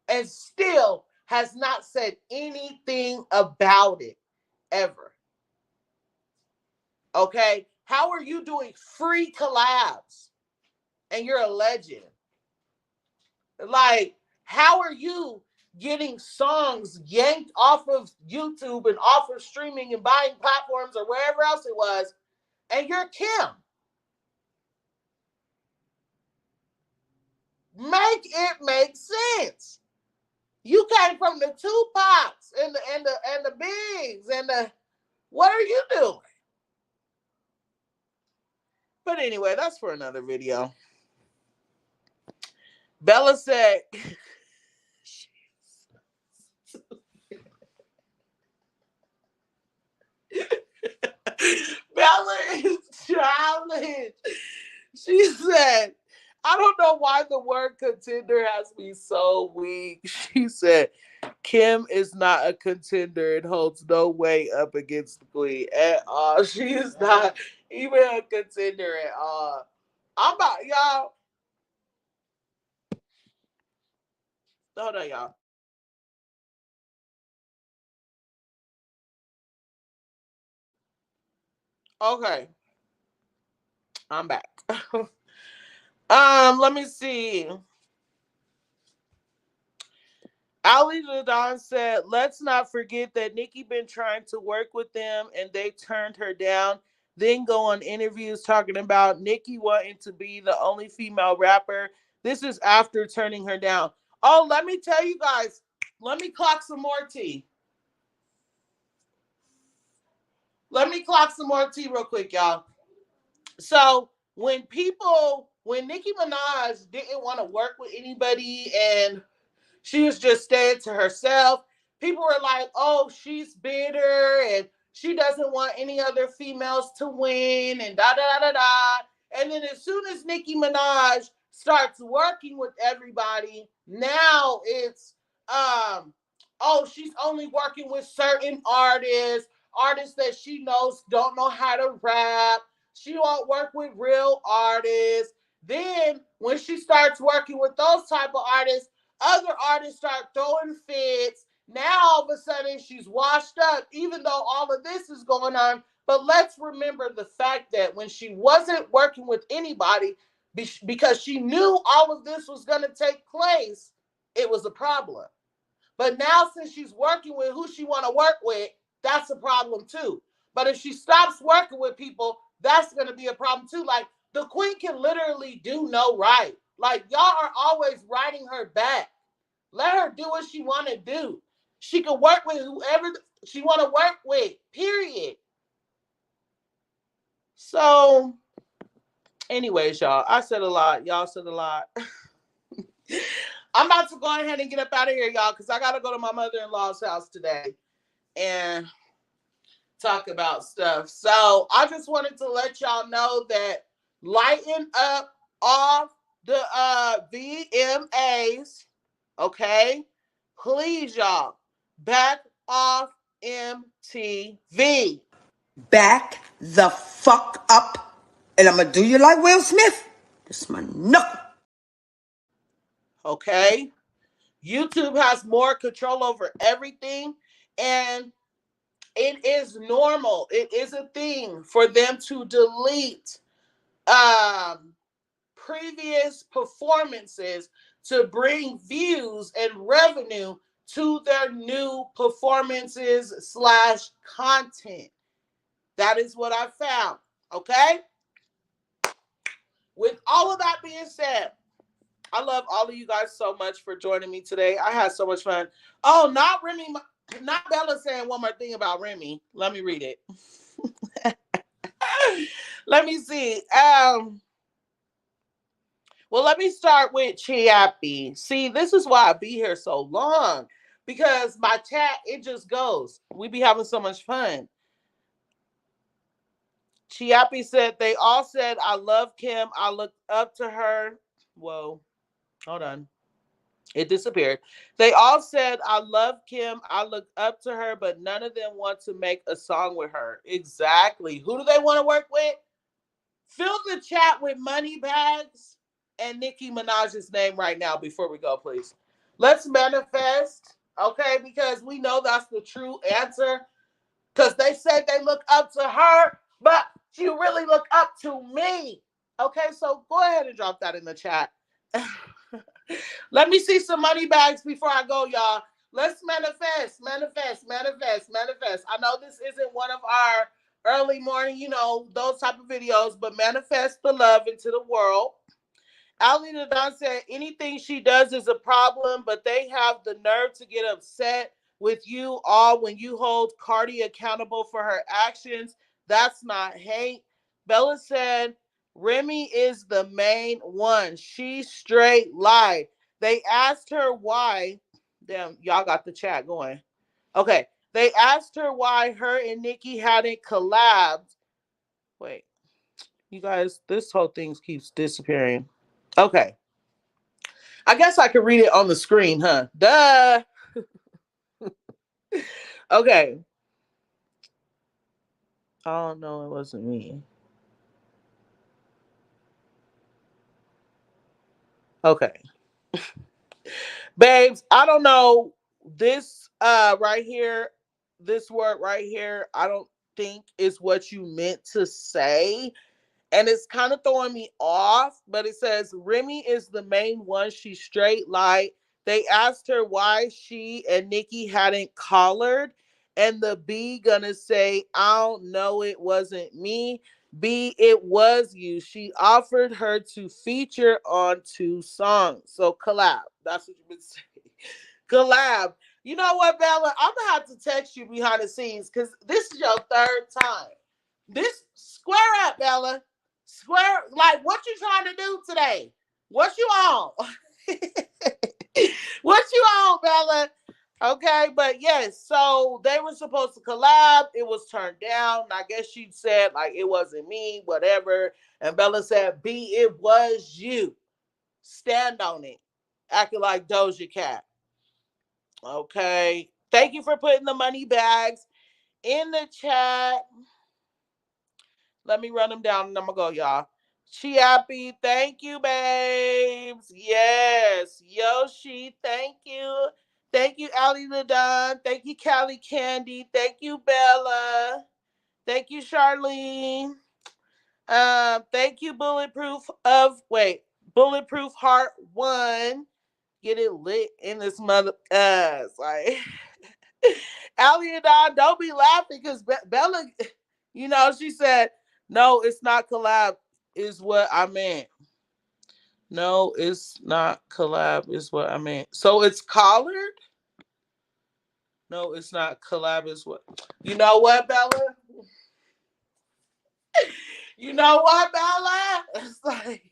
A: and still has not said anything about it ever. Okay? How are you doing free collabs and you're a legend? Like, how are you getting songs yanked off of YouTube and off of streaming and buying platforms or wherever else it was, and you're Kim? Make it make sense. You came from the Tupacs and the Bigs and the what are you doing? But anyway, that's for another video. Bella said Bella is challenged. She said, I don't know why the word contender has me so weak. She said, Kim is not a contender. It holds no weight up against the queen at all. She is not even a contender at all. I'm about, y'all. Hold on, y'all. Okay, I'm back. Let me see. Ali Ladon said, let's not forget that Nicki been trying to work with them and they turned her down. Then go on interviews talking about Nicki wanting to be the only female rapper. This is after turning her down. Oh, let me tell you guys. Let me clock some more tea. Let me clock some more tea real quick, y'all. So when Nicki Minaj didn't want to work with anybody and she was just staying to herself, people were like, oh, she's bitter and she doesn't want any other females to win and da da da da da. And then as soon as Nicki Minaj starts working with everybody, now it's oh, she's only working with certain artists that she knows don't know how to rap. She won't work with real artists. Then when she starts working with those type of artists, other artists start throwing fits. Now all of a sudden she's washed up, even though all of this is going on. But let's remember the fact that when she wasn't working with anybody, because she knew all of this was going to take place, it was a problem. But now since she's working with who she want to work with, that's a problem too. But if she stops working with people, that's going to be a problem too. Like the queen can literally do no right. Like y'all are always riding her back. Let her do what she want to do. She can work with whoever she want to work with. Period. So, anyways, y'all, I said a lot. Y'all said a lot. I'm about to go ahead and get up out of here, y'all, because I got to go to my mother-in-law's house today and talk about stuff. So I just wanted to let y'all know that lighten up off the VMAs, okay? Please, y'all, back off MTV.
B: Back the fuck up, and I'm gonna do you like Will Smith. This my knuckle.
A: Okay? YouTube has more control over everything, and it is normal. It is a thing for them to delete um, previous performances to bring views and revenue to their new performances slash content. That is what I found. Okay? With all of that being said, I love all of you guys so much for joining me today. I had so much fun. Oh, not Remy, not Bella saying one more thing about Remy. Let me read it. Let me see. Well, let me start with Chiappy. See, this is why I be here so long. Because my chat, it just goes. We be having so much fun. Chiappy said, they all said, I love Kim. I looked up to her. Whoa, hold on. It disappeared. They all said, I love Kim. I look up to her, but none of them want to make a song with her. Exactly. Who do they want to work with? Fill the chat with money bags and Nicki Minaj's name right now before we go, please. Let's manifest, okay? Because we know that's the true answer. Because they said they look up to her, but you really look up to me. Okay, so go ahead and drop that in the chat. Let me see some money bags before I go, y'all. Let's manifest, manifest, manifest, manifest. I know this isn't one of our early morning, those type of videos, but manifest the love into the world. Ali Nadon said anything she does is a problem, but they have the nerve to get upset with you all when you hold Cardi accountable for her actions. That's not hate. Bella said Remy is the main one. She straight lied. They asked her why. Damn, y'all got the chat going. Okay. They asked her why her and Nicki hadn't collabed. Wait, you guys, this whole thing keeps disappearing. Okay. I guess I could read it on the screen, huh? Duh. Okay. Oh, no, it wasn't me. Okay. Babes, I don't know. This right here, this word right here, I don't think is what you meant to say. And it's kind of throwing me off, but it says Remy is the main one. She straight light. They asked her why she and Nicki hadn't collared, and the B gonna say, I don't know, it wasn't me. B, it was you. She offered her to feature on 2 songs. So collab. That's what you've been saying. Collab. You know what, Bella? I'm gonna have to text you behind the scenes because this is your third time. This square up, Bella. Square, like what you trying to do today? What you on? What you on, Bella? Okay, but yes, so they were supposed to collab. It was turned down. I guess she said like it wasn't me, whatever. And Bella said, B, it was you. Stand on it. Acting like Doja Cat. Okay. Thank you for putting the money bags in the chat. Let me run them down and I'm gonna go, y'all. Chiappy, thank you, babes. Yes. Yoshi, thank you. Thank you, Ali Ladon. Thank you, Callie Candy. Thank you, Bella. Thank you, Charlene. Thank you, Bulletproof Heart One. Get it lit in this mother like Ali and I don't be laughing because Bella, she said, no, it's not collab, is what I meant. No, it's not collab, is what I meant. So it's collared? No, it's not collab, is what. You know what, Bella? You know what, Bella? It's like,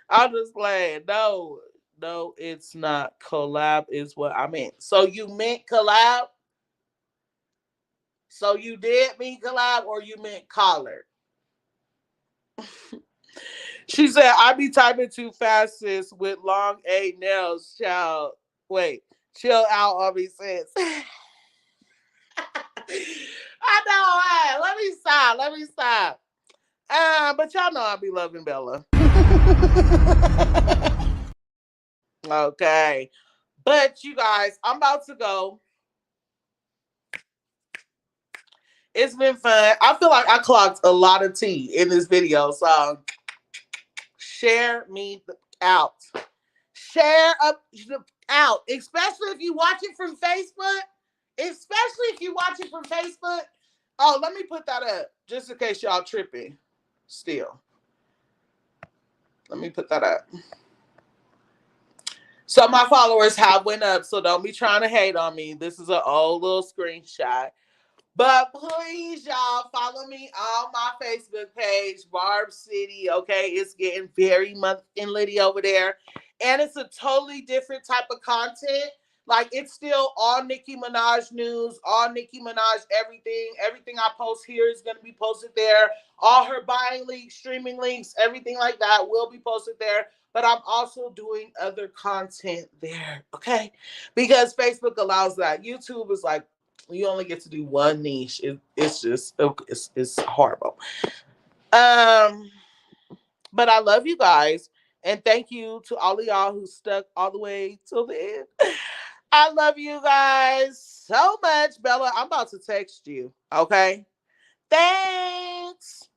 A: I'm just playing. No, it's not collab, is what I meant. So you meant collab? So you did mean collab or you meant collared? She said, I be typing too fast, sis, with long A nails. Child. Wait, chill out on me, sis. I know. Hey, let me stop. But y'all know I be loving Bella. Okay. But you guys, I'm about to go. It's been fun. I feel like I clocked a lot of tea in this video. So share me out. Share up out. Especially if you watch it from Facebook. Especially if you watch it from Facebook. Oh, let me put that up. Just in case y'all tripping. Still. Let me put that up. So my followers have went up. So don't be trying to hate on me. This is an old little screenshot. But please, y'all, follow me on my Facebook page, Barb City. Okay, it's getting very motherfucking litty over there. And it's a totally different type of content. Like, it's still all Nicki Minaj news, all Nicki Minaj everything. Everything I post here is going to be posted there. All her buying links, streaming links, everything like that will be posted there. But I'm also doing other content there, okay? Because Facebook allows that. YouTube is like, you only get to do one niche. It's just it's horrible. But I love you guys, and thank you to all of y'all who stuck all the way till the end. I love you guys so much, Bella. I'm about to text you. Okay, thanks.